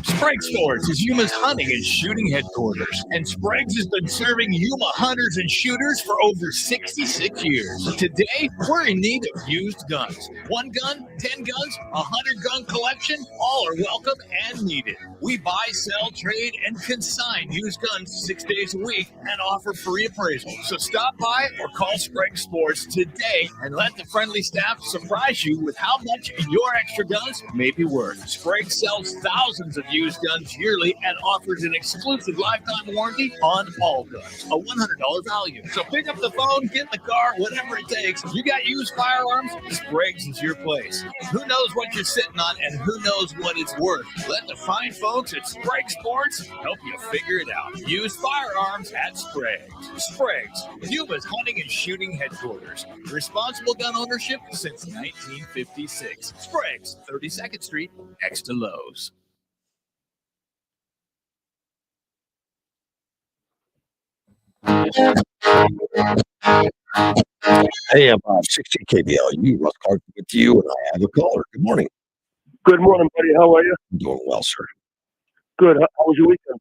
Sprague Sports is Yuma's hunting and shooting headquarters, and Sprague's has been serving Yuma hunters and shooters for over 66 years. Today, we're in need of used guns. 1 gun, 10 guns, 100-gun collection, all are welcome and needed. We buy, sell, trade, and consign used guns 6 days a week and offer free appraisal. So stop by or call Sprague Sports today and let the friendly staff surprise you with how much your extra guns may be worth. Sprague sells thousands of used guns yearly and offers an exclusive lifetime warranty on all guns, a $100 value. So pick up the phone, get in the car, whatever it takes. You got used firearms? Sprague's is your place. Who knows what you're sitting on and who knows what it's worth? Let the fine folks at Sprague Sports help you figure it out. Used firearms at Sprague's. Sprague's, Yuma's hunting and shooting headquarters. Responsible gun ownership since 1956. Sprague's, 32nd Street, next to Lowe's. Hey, I'm 60 KBLU, Russ Clark with you, and I have a caller. Good morning. Good morning, buddy. How are you? I'm doing well, sir. Good. How was your weekend?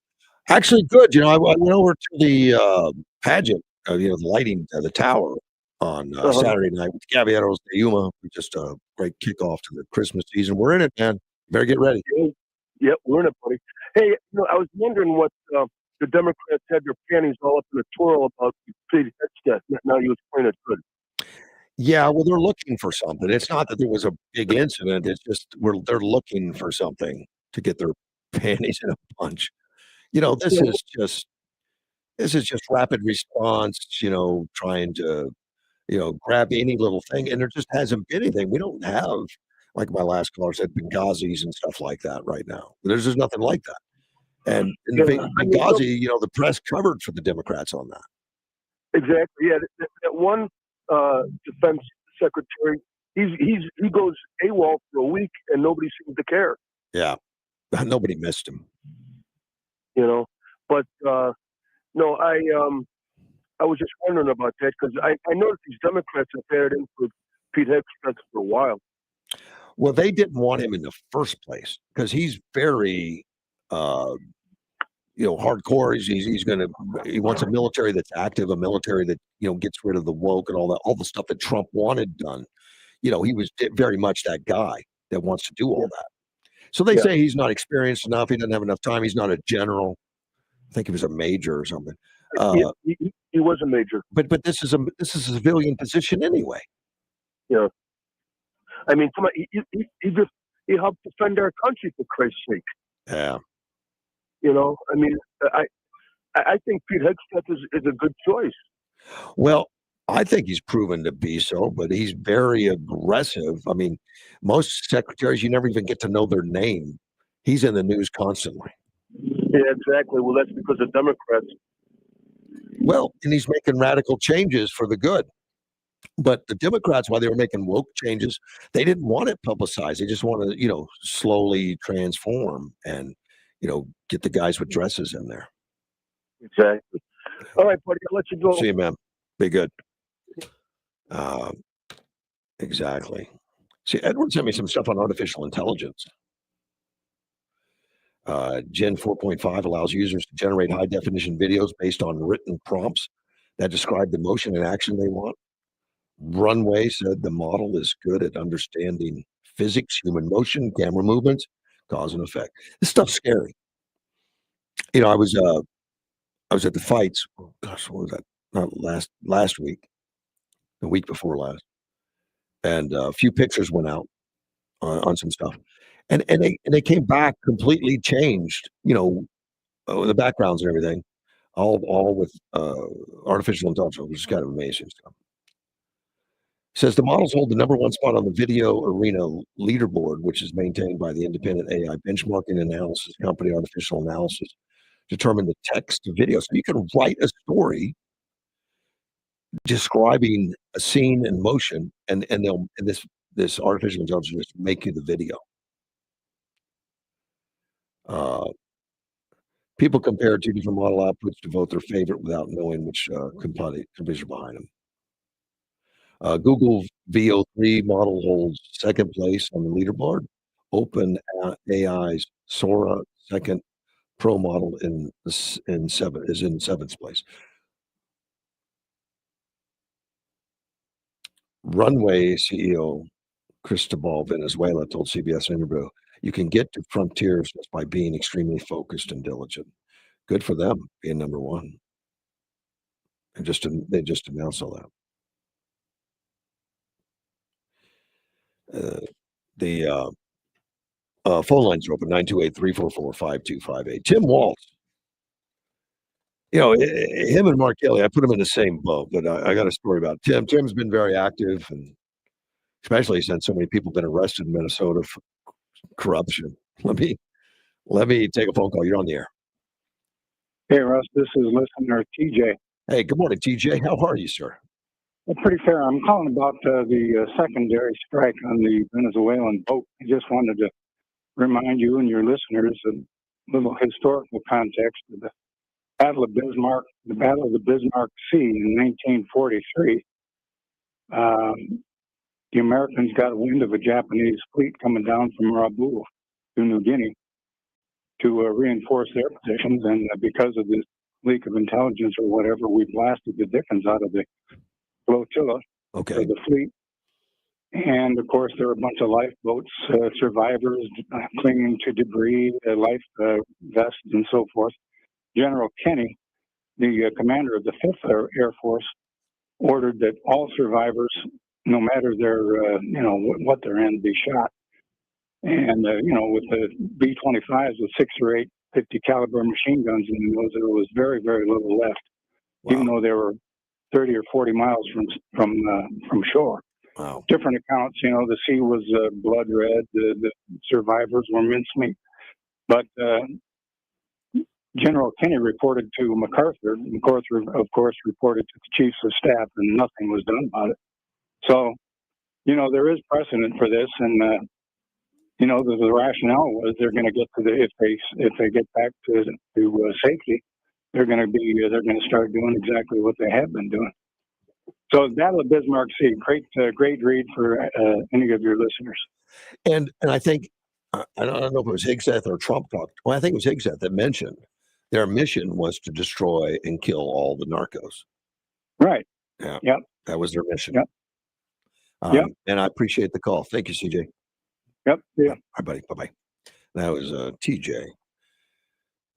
Actually, good. I went over to the pageant, the lighting, the tower on Saturday night with the Caballeros de Yuma. Just a great kickoff to the Christmas season. We're in it, man. Better get ready. Yep, we're in it, buddy. Hey, I was wondering what the Democrats had their panties all up in a twirl about Pete Hegseth. Now you explain it good. Yeah, well, they're looking for something. It's not that there was a big incident. It's just they're looking for something to get their panties in a bunch. This is just rapid response. Trying to grab any little thing, and there just hasn't been anything. We don't have, like my last caller said, Benghazis and stuff like that right now. There's just nothing like that. And in Benghazi, the press covered for the Democrats on that. Exactly. Yeah, that one defense secretary, he goes AWOL for a week, and nobody seems to care. Yeah, nobody missed him. But no, I was just wondering about that because I noticed these Democrats have had in for Pete Hegseth for a while. Well, they didn't want him in the first place because he's very, hardcore. He wants a military that's active, a military that gets rid of the woke and all the stuff that Trump wanted done. He was very much that guy that wants to do all that. So they say he's not experienced enough. He doesn't have enough time. He's not a general. I think he was a major or something. He was a major. But this is a civilian position anyway. Yeah. I mean, come on, he helped defend our country, for Christ's sake. Yeah. I mean, I think Pete Hegseth is a good choice. Well, I think he's proven to be so, but he's very aggressive. I mean, most secretaries, you never even get to know their name. He's in the news constantly. Yeah, exactly. Well, that's because of Democrats. Well, and he's making radical changes for the good. But the Democrats, while they were making woke changes, they didn't want it publicized. They just wanted to, slowly transform and, get the guys with dresses in there. Exactly. All right, buddy, I'll let you go. See you, man. Be good. Exactly. See, Edward sent me some stuff on artificial intelligence. Gen 4.5 allows users to generate high-definition videos based on written prompts that describe the motion and action they want. Runway said the model is good at understanding physics, human motion, camera movements, cause and effect. This stuff's scary. I was at the fights. Oh, gosh, what was that? Not last week, the week before last, and a few pictures went out on some stuff, and they came back completely changed. The backgrounds and everything, all with artificial intelligence, which is kind of amazing stuff. Says the models hold the number one spot on the video arena leaderboard, which is maintained by the independent AI benchmarking analysis company Artificial Analysis, determine the text to video. So you can write a story describing a scene in motion, and this artificial intelligence will make you the video. People compare two different model outputs to vote their favorite without knowing which companies are behind them. Google VO3 model holds second place on the leaderboard. OpenAI's Sora second Pro model is in seventh place. Runway CEO Cristobal Venezuela told CBS interview, "You can get to frontiers just by being extremely focused and diligent." Good for them being number one. And they just announced all that. The phone lines are open, 928-344-5258. Tim Waltz, him and Mark Kelly, I put them in the same boat, but I got a story about Tim. Tim's been very active, and especially since so many people have been arrested in Minnesota for corruption. Let me take a phone call. You're on the air. Hey, Russ, this is listener TJ. Hey, good morning, TJ. How are you, sir? Well, pretty fair. I'm calling about the secondary strike on the Venezuelan boat. I just wanted to remind you and your listeners a little historical context of the Battle of Bismarck, the Battle of the Bismarck Sea in 1943. The Americans got a wind of a Japanese fleet coming down from Rabaul to New Guinea to reinforce their positions, and because of this leak of intelligence or whatever, we blasted the dickens out of the flotilla, or the fleet. And of course, there were a bunch of lifeboats, survivors clinging to debris, life vests, and so forth. General Kenny, the commander of the 5th Air Force, ordered that all survivors, no matter their, what they're in, be shot. And, with the B-25s with 6 or 8 50 caliber machine guns in those, there was very, very little left, even though they were 30 or 40 miles from shore. Wow. Different accounts, the sea was blood red, the survivors were mincemeat. But General Kenny reported to MacArthur. MacArthur, of course, reported to the chiefs of staff, and nothing was done about it. So, there is precedent for this, and the rationale was they're going to get to if they get back to safety, they're going to start doing exactly what they have been doing. So, Battle of Bismarck Sea, great read for any of your listeners. And I think I don't know if it was Higseth or Trump talked. Well, I think it was Higseth that mentioned their mission was to destroy and kill all the narcos. Right. Yeah. Yep. That was their mission. Yep. And I appreciate the call. Thank you, CJ. Yep. Yeah. All right, buddy. Bye-bye. That was TJ.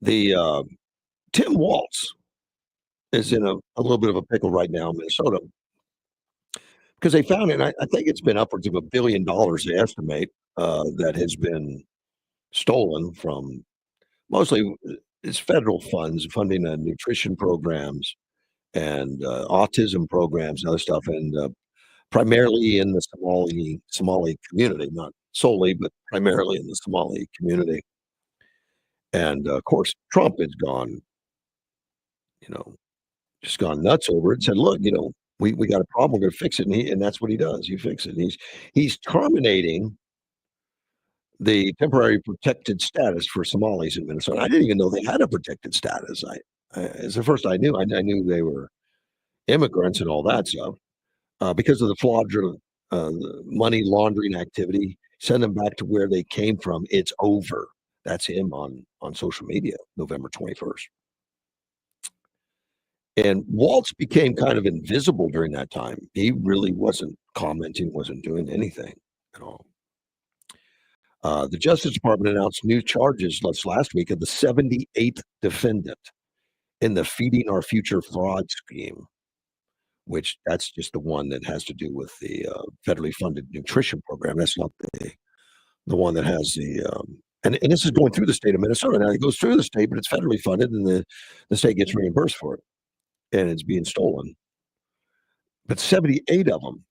The Tim Waltz is in a little bit of a pickle right now in Minnesota because they found it. I think it's been upwards of $1 billion, they estimate, that has been stolen from mostly it's federal funds funding nutrition programs and autism programs and other stuff, and primarily in the Somali community, not solely, but primarily in the Somali community. And of course, Trump has gone, just gone nuts over it. Said, "Look, we got a problem. We're going to fix it." And that's what he does. He fixes it. And he's terminating the temporary protected status for Somalis in Minnesota. I didn't even know they had a protected status. It's the first I knew. I knew they were immigrants and all that stuff because of the fraudulent money laundering activity. Send them back to where they came from. It's over. That's him on social media, November 21st. And Waltz became kind of invisible during that time. He really wasn't commenting, wasn't doing anything at all. The Justice Department announced new charges last week of the 78th defendant in the Feeding Our Future fraud scheme, which that's just the one that has to do with the federally funded nutrition program. That's not the one that has the and this is going through the state of Minnesota. Now it goes through the state, but it's federally funded, and the state gets reimbursed for it, and it's being stolen but 78 of them,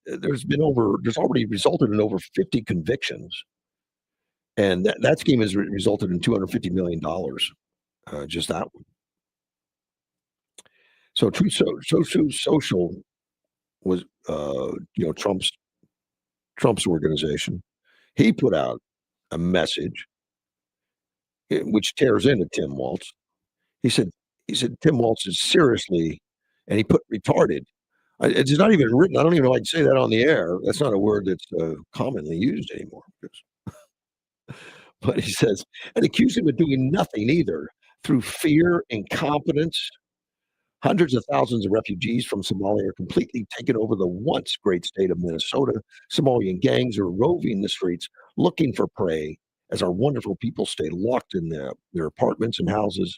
there's already resulted in over 50 convictions. And that scheme has resulted in $250 million, just that one. So Truth Social was, Trump's organization. He put out a message which tears into Tim Walz. He said Tim Walz is seriously, and he put retarded. It's not even written. I don't even know if I can say that on the air. That's not a word that's commonly used anymore. But he says, and accused him of doing nothing either through fear, incompetence. Hundreds of thousands of refugees from Somalia are completely taking over the once great state of Minnesota. Somalian gangs are roving the streets looking for prey as our wonderful people stay locked in their apartments and houses,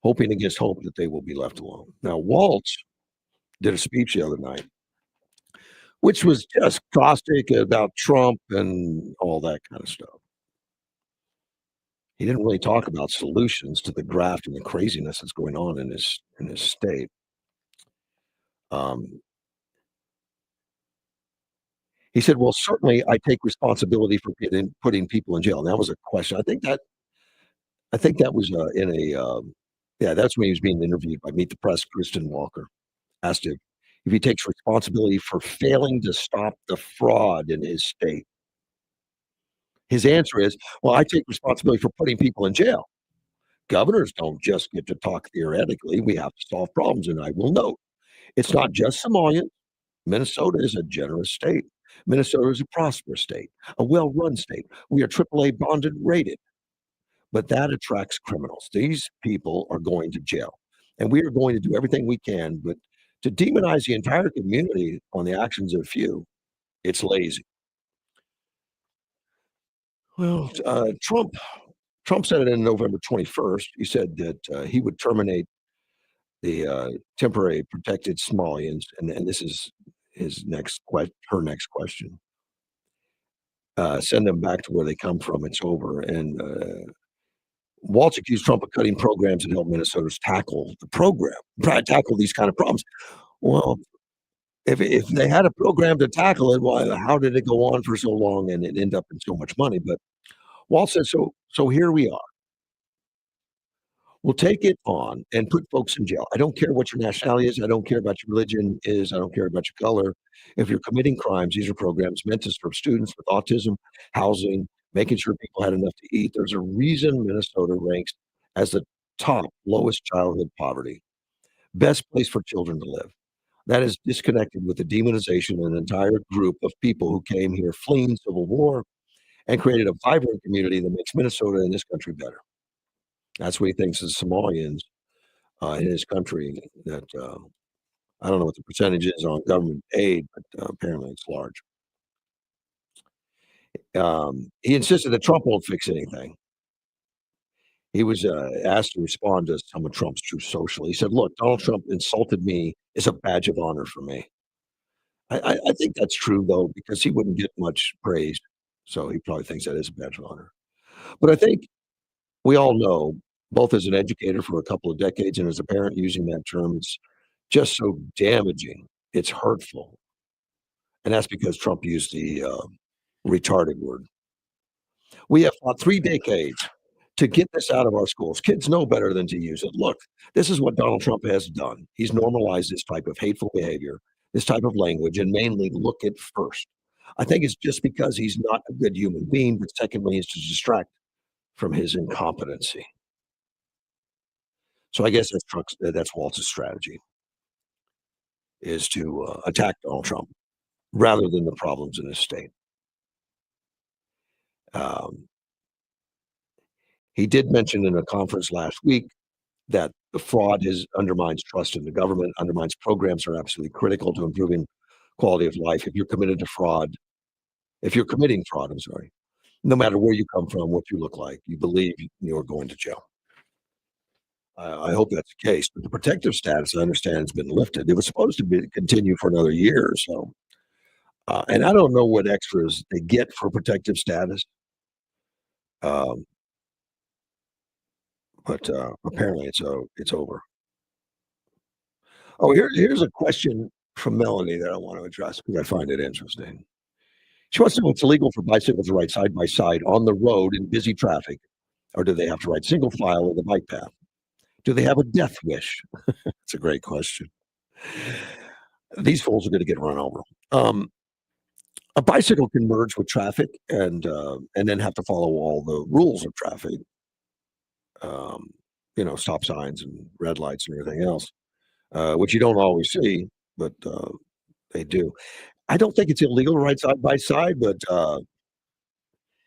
hoping against hope that they will be left alone. Now, Walz did a speech the other night, which was just caustic about Trump and all that kind of stuff. He didn't really talk about solutions to the graft and the craziness that's going on in his state. He said, "Well, certainly I take responsibility for putting people in jail." And that was a question. I think that was that's when he was being interviewed by Meet the Press. Kristen Walker asked him if he takes responsibility for failing to stop the fraud in his state. His answer is, "Well, I take responsibility for putting people in jail. Governors don't just get to talk theoretically. We have to solve problems." And I will note, it's not just Somalians. Minnesota is a generous state. Minnesota is a prosperous state, a well-run state. We are AAA bonded rated, but that attracts criminals. These people are going to jail, and we are going to do everything we can. But to demonize the entire community on the actions of a few, it's lazy. Well, Trump said it on November 21st. He said that he would terminate the temporary protected Somalians, and this is her next question. Send them back to where they come from. It's over. And Walz accused Trump of cutting programs that help Minnesotans tackle these kind of problems. Well, if they had a program to tackle it, why? How did it go on for so long and it end up in so much money? But Walz said, so here we are. We'll take it on and put folks in jail. I don't care what your nationality is. I don't care about your religion is. I don't care about your color. If you're committing crimes, these are programs meant to serve students with autism, housing, making sure people had enough to eat. There's a reason Minnesota ranks as the top lowest childhood poverty, best place for children to live. That is disconnected with the demonization of an entire group of people who came here fleeing civil war and created a vibrant community that makes Minnesota and this country better. That's what he thinks of Somalians in his country. That I don't know what the percentage is on government aid, but apparently it's large. He insisted that Trump won't fix anything. He was asked to respond to some of Trump's Truth Social. He said, "Look, Donald Trump insulted me. It's a badge of honor for me." I think that's true, though, because he wouldn't get much praise. So he probably thinks that is a badge of honor. But I think we all know, both as an educator for a couple of decades and as a parent using that term, it's just so damaging. It's hurtful. And that's because Trump used the retarded word. We have fought 3 decades to get this out of our schools. Kids know better than to use it. Look, this is what Donald Trump has done. He's normalized this type of hateful behavior, this type of language, and mainly look at first. I think it's just because he's not a good human being, but secondly, it's to distract from his incompetency. So I guess that's Walz's strategy, is to attack Donald Trump rather than the problems in his state. He did mention in a conference last week that the fraud undermines trust in the government, undermines programs that are absolutely critical to improving quality of life. If you're committing fraud, I'm sorry, no matter where you come from, what you look like, you believe you're going to jail. I hope that's the case. But the protective status, I understand, has been lifted. It was supposed to continue for another year or so. And I don't know what extras they get for protective status. But apparently it's over. Oh, here's a question from Melanie that I want to address because I find it interesting. She wants to know if it's illegal for bicycles to ride side by side on the road in busy traffic, or do they have to ride single file in the bike path? Do they have a death wish? That's a great question. These fools are going to get run over. A bicycle can merge with traffic and then have to follow all the rules of traffic. Stop signs and red lights and everything else, which you don't always see, but they do. I don't think it's illegal to ride side by side, but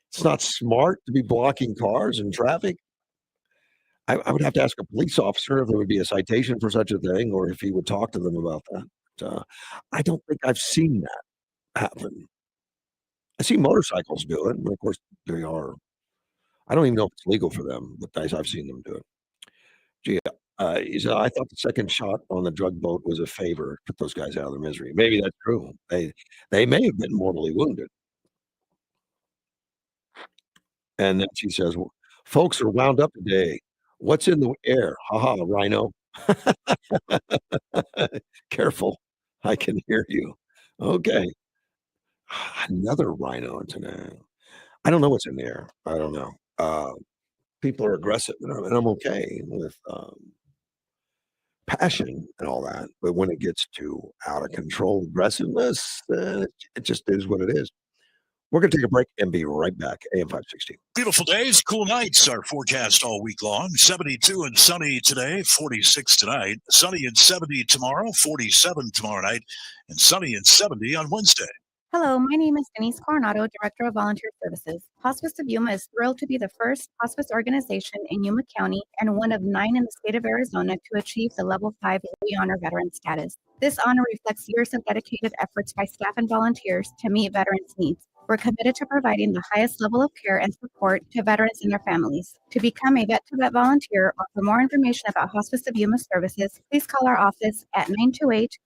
it's not smart to be blocking cars and traffic. I would have to ask a police officer if there would be a citation for such a thing, or if he would talk to them about that. I don't think I've seen that happen. I see motorcycles do it, and of course they are. I don't even know if it's legal for them, but I've seen them do it. Gee, he said, I thought the second shot on the drug boat was a favor, put those guys out of their misery. Maybe that's true. They may have been mortally wounded. And then she says, well, folks are wound up today. What's in the air? Haha, rhino. Careful. I can hear you. Okay. Another rhino today. I don't know what's in the air. I don't know. People are aggressive, and I'm okay with passion and all that. But when it gets to out of control aggressiveness, it just is what it is. We're going to take a break and be right back. AM 560. Beautiful days, cool nights. Our forecast all week long. 72 and sunny today, 46 tonight. Sunny and 70 tomorrow, 47 tomorrow night, and sunny and 70 on Wednesday. Hello, my name is Denise Coronado, Director of Volunteer Services. Hospice of Yuma is thrilled to be the first hospice organization in Yuma County and one of 9 in the state of Arizona to achieve the Level 5 We Honor Veteran status. This honor reflects years of dedicated efforts by staff and volunteers to meet veterans' needs. We're committed to providing the highest level of care and support to veterans and their families. To become a Vet-to-Vet volunteer or for more information about Hospice of Yuma services, please call our office at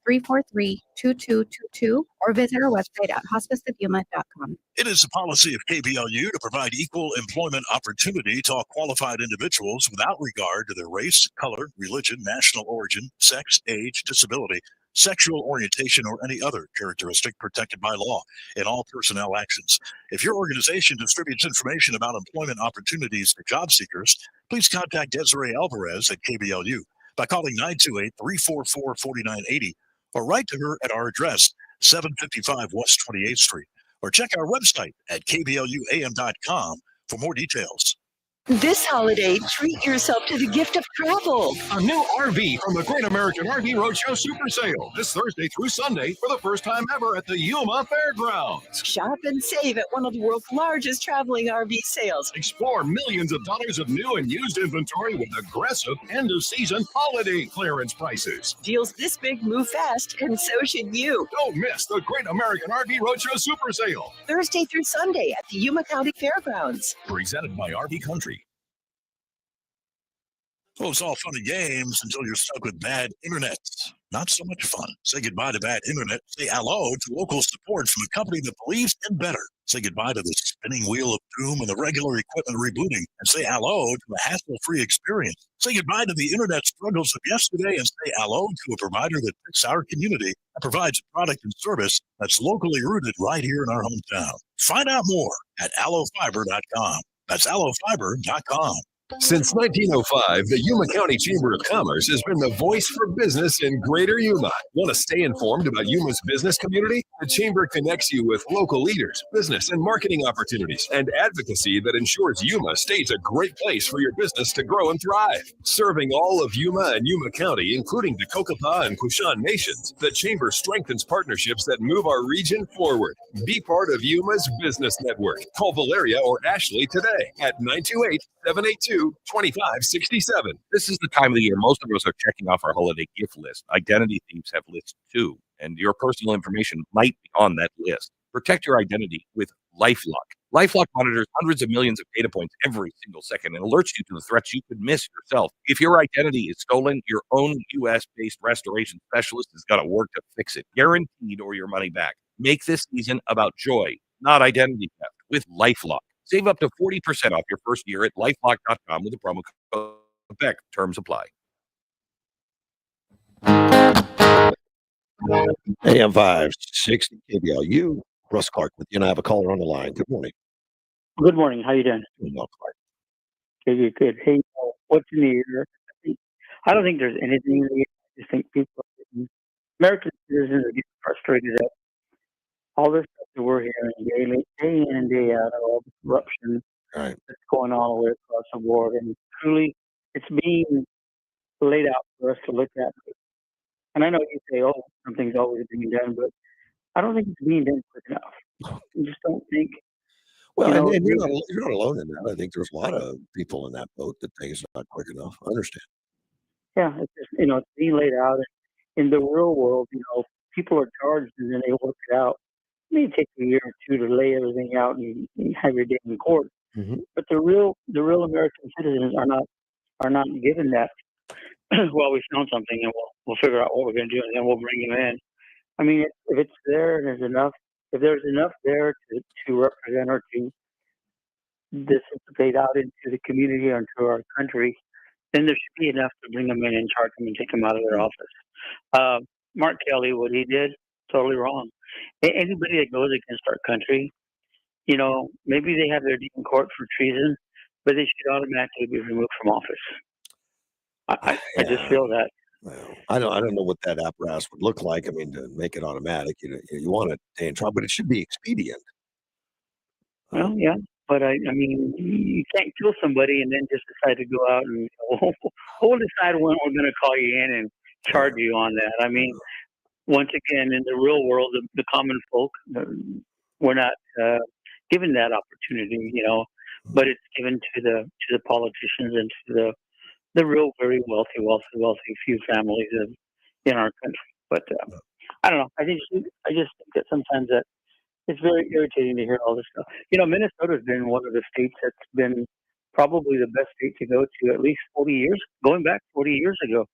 928-343-2222 or visit our website at hospiceofyuma.com. It is the policy of KBLU to provide equal employment opportunity to all qualified individuals without regard to their race, color, religion, national origin, sex, age, disability, sexual orientation, or any other characteristic protected by law in all personnel actions. If your organization distributes information about employment opportunities for job seekers, please contact Desiree Alvarez at KBLU by calling 928-344-4980 or write to her at our address, 755 West 28th Street, or check our website at kbluam.com for more details. This holiday, treat yourself to the gift of travel. A new RV from the Great American RV Roadshow Super Sale this Thursday through Sunday for the first time ever at the Yuma Fairgrounds. Shop and save at one of the world's largest traveling RV sales. Explore millions of dollars of new and used inventory with aggressive end-of-season holiday clearance prices. Deals this big move fast, and so should you. Don't miss the Great American RV Roadshow Super Sale. Thursday through Sunday at the Yuma County Fairgrounds. Presented by RV Country. Well, it's all fun and games until you're stuck with bad internet. Not so much fun. Say goodbye to bad internet. Say hello to local support from a company that believes in better. Say goodbye to the spinning wheel of doom and the regular equipment rebooting. And say hello to a hassle-free experience. Say goodbye to the internet struggles of yesterday and say hello to a provider that fits our community and provides a product and service that's locally rooted right here in our hometown. Find out more at allofiber.com. That's allofiber.com. Since 1905, the Yuma County Chamber of Commerce has been the voice for business in Greater Yuma. Want to stay informed about Yuma's business community? The Chamber connects you with local leaders, business and marketing opportunities, and advocacy that ensures Yuma stays a great place for your business to grow and thrive. Serving all of Yuma and Yuma County, including the Kokopah and Kushan nations, the Chamber strengthens partnerships that move our region forward. Be part of Yuma's business network. Call Valeria or Ashley today at 928-782-2567. This is the time of the year most of us are checking off our holiday gift list. Identity thieves have lists too, and your personal information might be on that list. Protect your identity with LifeLock. LifeLock monitors hundreds of millions of data points every single second and alerts you to the threats you could miss yourself. If your identity is stolen, your own U.S.-based restoration specialist is going to work to fix it, guaranteed, or your money back. Make this season about joy, not identity theft, with LifeLock. Save up to 40% off your first year at LifeLock.com with the promo code BECK. Terms apply. AM 560 KBLU. Russ Clark with you, and I have a caller on the line. Good morning. Good morning. How you doing? Doing well, Clark. Good, good. Hey, what's in the air? I don't think there's anything in the air. I just think American citizens are getting frustrated at all this stuff that we're hearing day in and day out, all the corruption Right. that's going on all the way across the board. And truly, it's being laid out for us to look at. And I know you say, oh, something's always being done, but I don't think it's being done quick enough. I just don't think. Well, You know, and you're not alone in that. I think there's a lot of people in that boat that think it's not quick enough. I understand. Yeah, it's just, it's being laid out. In the real world, people are charged and then they work it out. It may take a year or two to lay everything out and have your day in court. But the real American citizens are not given that. Well, we found something and we'll figure out what we're going to do and then we'll bring you in. I mean, if it's there and if there's enough there to represent or to dissipate out into the community or into our country, then there should be enough to bring them in and charge them and take them out of their office. Mark Kelly, what he did, totally wrong. Anybody that goes against our country, maybe they have their day in court for treason, but they should automatically be removed from office. I just feel that. Well, I don't know what that apparatus would look like. I mean, to make it automatic, you want it to trial, but it should be expedient. Well, yeah, but I mean, you can't kill somebody and then just decide to go out and we'll decide when we're going to call you in and charge you on that. I mean, once again, in the real world, the common folk, we're not given that opportunity, but it's given to the politicians and to the real, very wealthy few families in our country. But I don't know. I just think that sometimes that it's very irritating to hear all this stuff. Minnesota's been one of the states that's been probably the best state to go to at least 40 years, going back 40 years ago,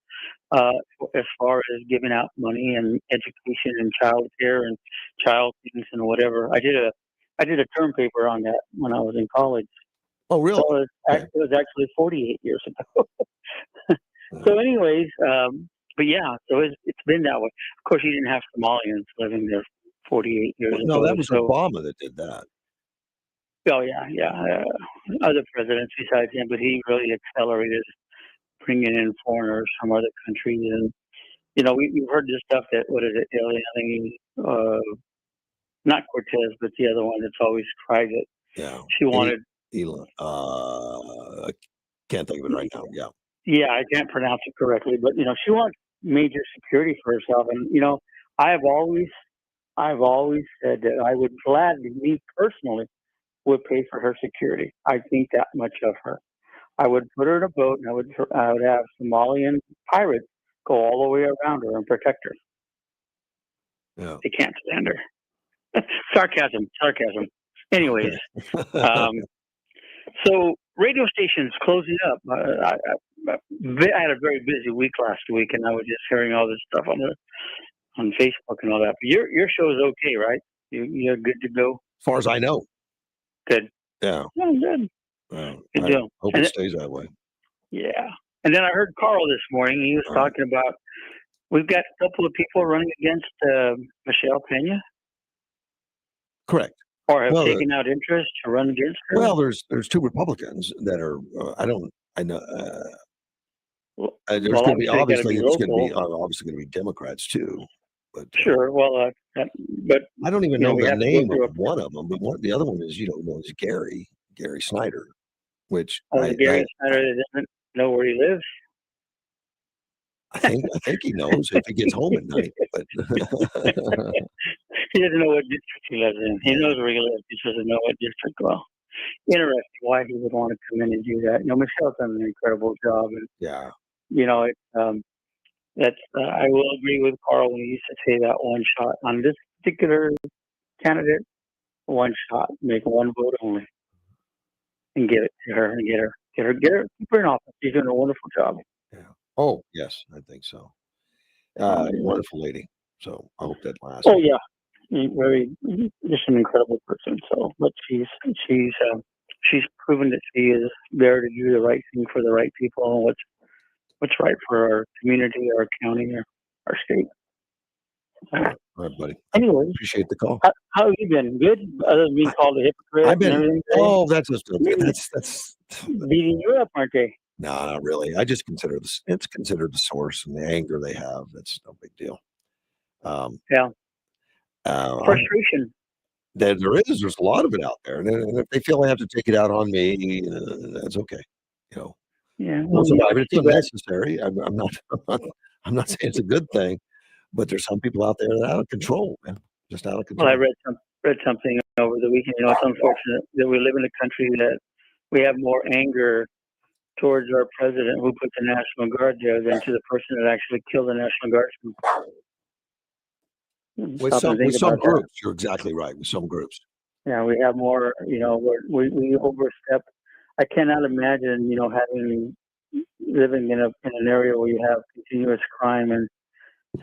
as far as giving out money and education and child care and child things and whatever. I did a term paper on that when I was in college. Oh, really? So it was actually 48 years ago. So anyways, but yeah, so it's been that way. Of course, you didn't have Somalians living there 48 years ago. No, that was Obama that did that. Oh, yeah. Other presidents besides him, but he really accelerated bringing in foreigners from other countries. And, we've heard this stuff that, what is it, alienating, not Cortez, but the other one that's always cried it. Yeah. She wanted. Elon. I can't think of it right now. Yeah. Yeah, I can't pronounce it correctly, but, she wants major security for herself. And, I've always said that I would gladly, me personally, would pay for her security. I think that much of her. I would put her in a boat and I would have Somalian pirates go all the way around her and protect her. Yeah. They can't stand her. Sarcasm. Anyways, so radio stations closing up. I had a very busy week last week, and I was just hearing all this stuff on Facebook and all that. But your show is okay, right? You're good to go. As far as I know. Good. Yeah. Oh, good. Good deal. Hope it stays that way. Yeah. And then I heard Carl this morning. He was talking about we've got a couple of people running against Michelle Pena. Correct. Or have taken out interest to run against her. Well, there's two Republicans that are. I know. There's going to be obviously going to be Democrats too. But sure. Well, but I don't even know the name of one of them. But the other one is is Gary Snyder, which Gary Snyder doesn't know where he lives. I think he knows if he gets home at night. But he doesn't know what district he lives in. He knows where he lives. He doesn't know what district. Well, interesting why he would want to come in and do that. Michelle's done an incredible job, and yeah, that's I will agree with Carl when he used to say that one shot on this particular candidate. One shot, make one vote only, and give it to her and get her, keep her in office. She's doing a wonderful job. Yeah. Oh yes, I think so. Wonderful lady. So I hope that lasts. Oh yeah, just an incredible person. So, but she's proven that she is there to do the right thing for the right people and what's right for our community, our county, our state. All right, buddy. Anyways, Appreciate the call. how have you been? Good, other than being called a hypocrite I've and everything. that's just that's beating you up, aren't they? no, not really. I just consider this. It's considered the source and the anger they have. That's no big deal. Yeah. Frustration. There is. There's a lot of it out there, and if they feel they have to take it out on me, that's okay. You know. Yeah. Well, Well, it's unnecessary. I'm not. I'm not saying it's a good thing, but there's some people out there that are out of control, man. Just out of control. Well, I read something over the weekend. You know, it's unfortunate that we live in a country that we have more anger towards our president who put the National Guard there than to the person that actually killed the National Guardsman. With some groups, you're exactly right. With some groups. Yeah, we have more. You know, we overstep. I cannot imagine, you know, living in an area where you have continuous crime and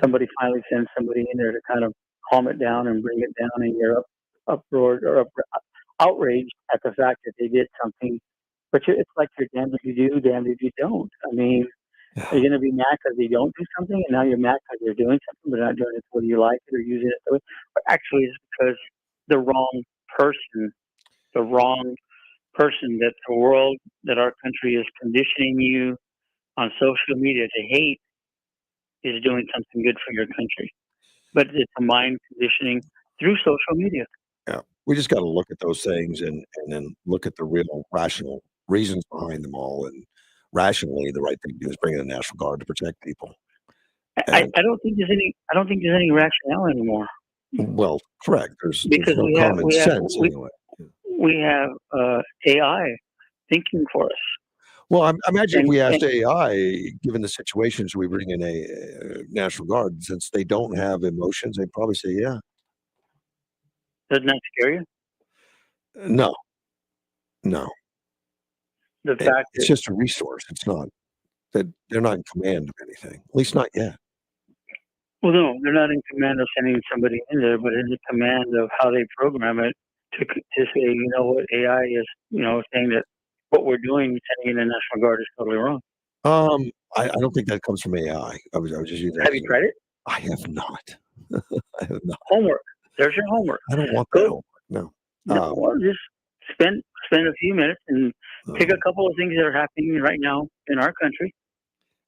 somebody finally sends somebody in there to kind of calm it down and bring it down, and you're uproared or outraged at the fact that they did something. But it's like you're damned if you do, damned if you don't. I mean, are you going to be mad because they don't do something, and now you're mad because they're doing something, but not doing it whether you like it or using it the way? But actually, it's because the wrong person that the world, that our country is conditioning you on social media to hate is doing something good for your country. But it's a mind conditioning through social media. Yeah, we just got to look at those things and then look at the real rational reasons behind them all. And rationally, the right thing to do is bring in the National Guard to protect people. I don't think there's any rationale anymore. Well, correct. There's no we common sense anyway. We have AI thinking for us. Well, I imagine if we asked AI, given the situations we bring in a National Guard, since they don't have emotions, they'd probably say, yeah. Doesn't that scare you? No. The fact it's just a resource. It's not that they're not in command of anything, at least not yet. Well, no, they're not in command of sending somebody in there, but in command of how they program it to say, you know what, AI is, you know, saying that what we're doing, sending in the National Guard, is totally wrong. I don't think that comes from AI. I was just using that. Have you tried it? I have not. I have not. Homework. There's your homework. I don't want that homework. No. Well, just spend a few minutes and pick a couple of things that are happening right now in our country,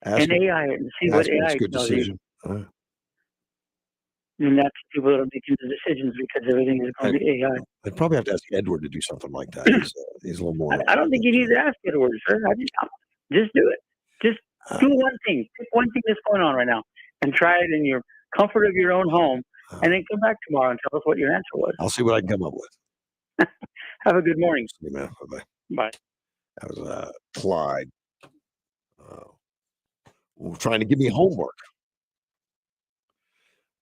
and AI it and see what AI tells you. And that's people that are making the decisions because everything is going to be AI. I'd probably have to ask Edward to do something like that. He's a little more. I don't think you need to ask Edward, sir. Just do it. Just do one thing. Pick one thing that's going on right now and try it in your comfort of your own home, and then come back tomorrow and tell us what your answer was. I'll see what I can come up with. Have a good morning. See you, man. Bye-bye. Bye. That was Clyde. Trying to give me homework.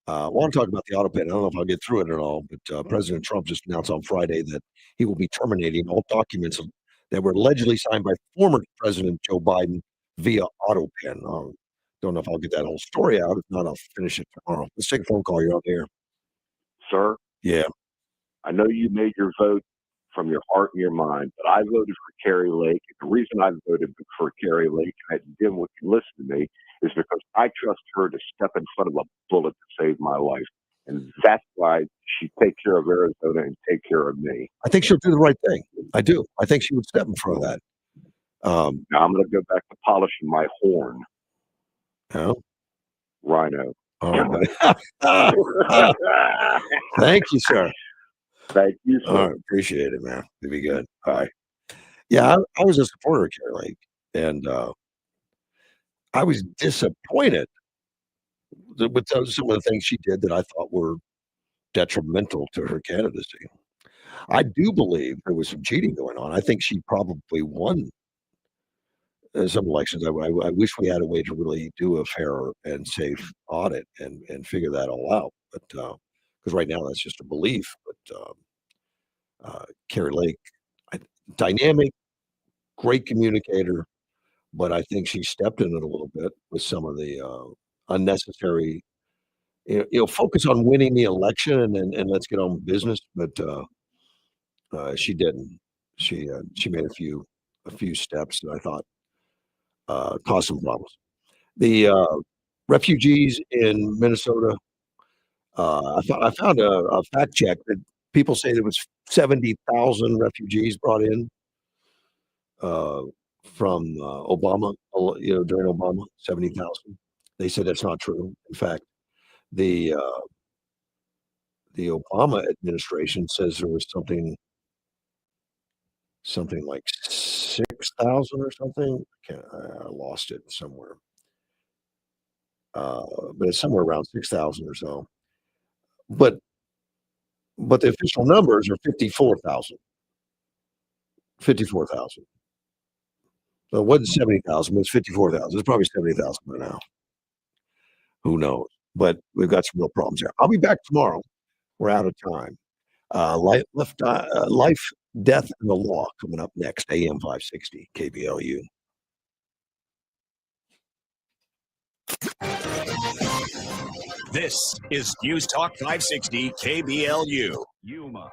I want to talk about the auto pen. I don't know if I'll get through it at all, but President Trump just announced on Friday that he will be terminating all documents that were allegedly signed by former President Joe Biden via auto pen. Don't know if I'll get that whole story out. If not, I'll finish it tomorrow. Let's take a phone call. You're on the air. Sir? Yeah. I know you made your vote from your heart and your mind, but I voted for Carrie Lake. The reason I voted for Carrie Lake, and Jim would listen to me, is because I trust her to step in front of a bullet to save my life. And that's why she take care of Arizona and take care of me. I think she'll do the right thing. I do. I think she would step in front of that. Now I'm going to go back to polishing my horn. Oh? Rhino. Oh, thank you, sir. Thank you, sir. All right, appreciate it, man. It'd be good. All right. Yeah, I was a supporter of Carrie Lake, and I was disappointed with some of the things she did that I thought were detrimental to her candidacy. I do believe there was some cheating going on. I think she probably won some elections. I wish we had a way to really do a fair and safe audit and figure that all out. But because right now that's just a belief. But Carrie Lake, dynamic, great communicator, but I think she stepped in it a little bit with some of the unnecessary. Focus on winning the election and let's get on with business. But she didn't. She made a few steps that I thought caused some problems. The refugees in Minnesota I found a fact check that people say there was 70,000 refugees brought in uh, from Obama, during Obama, 70,000. They said that's not true. In fact, the Obama administration says there was something like 6,000 or something. I lost it somewhere, but it's somewhere around 6,000 or so. But the official numbers are 54,000. 54,000. So it wasn't 70,000, but it's 54,000. It's probably 70,000 by now. Who knows? But we've got some real problems here. I'll be back tomorrow. We're out of time. Life, Death, and the Law coming up next. AM 560 KBLU. This is News Talk 560 KBLU. Yuma.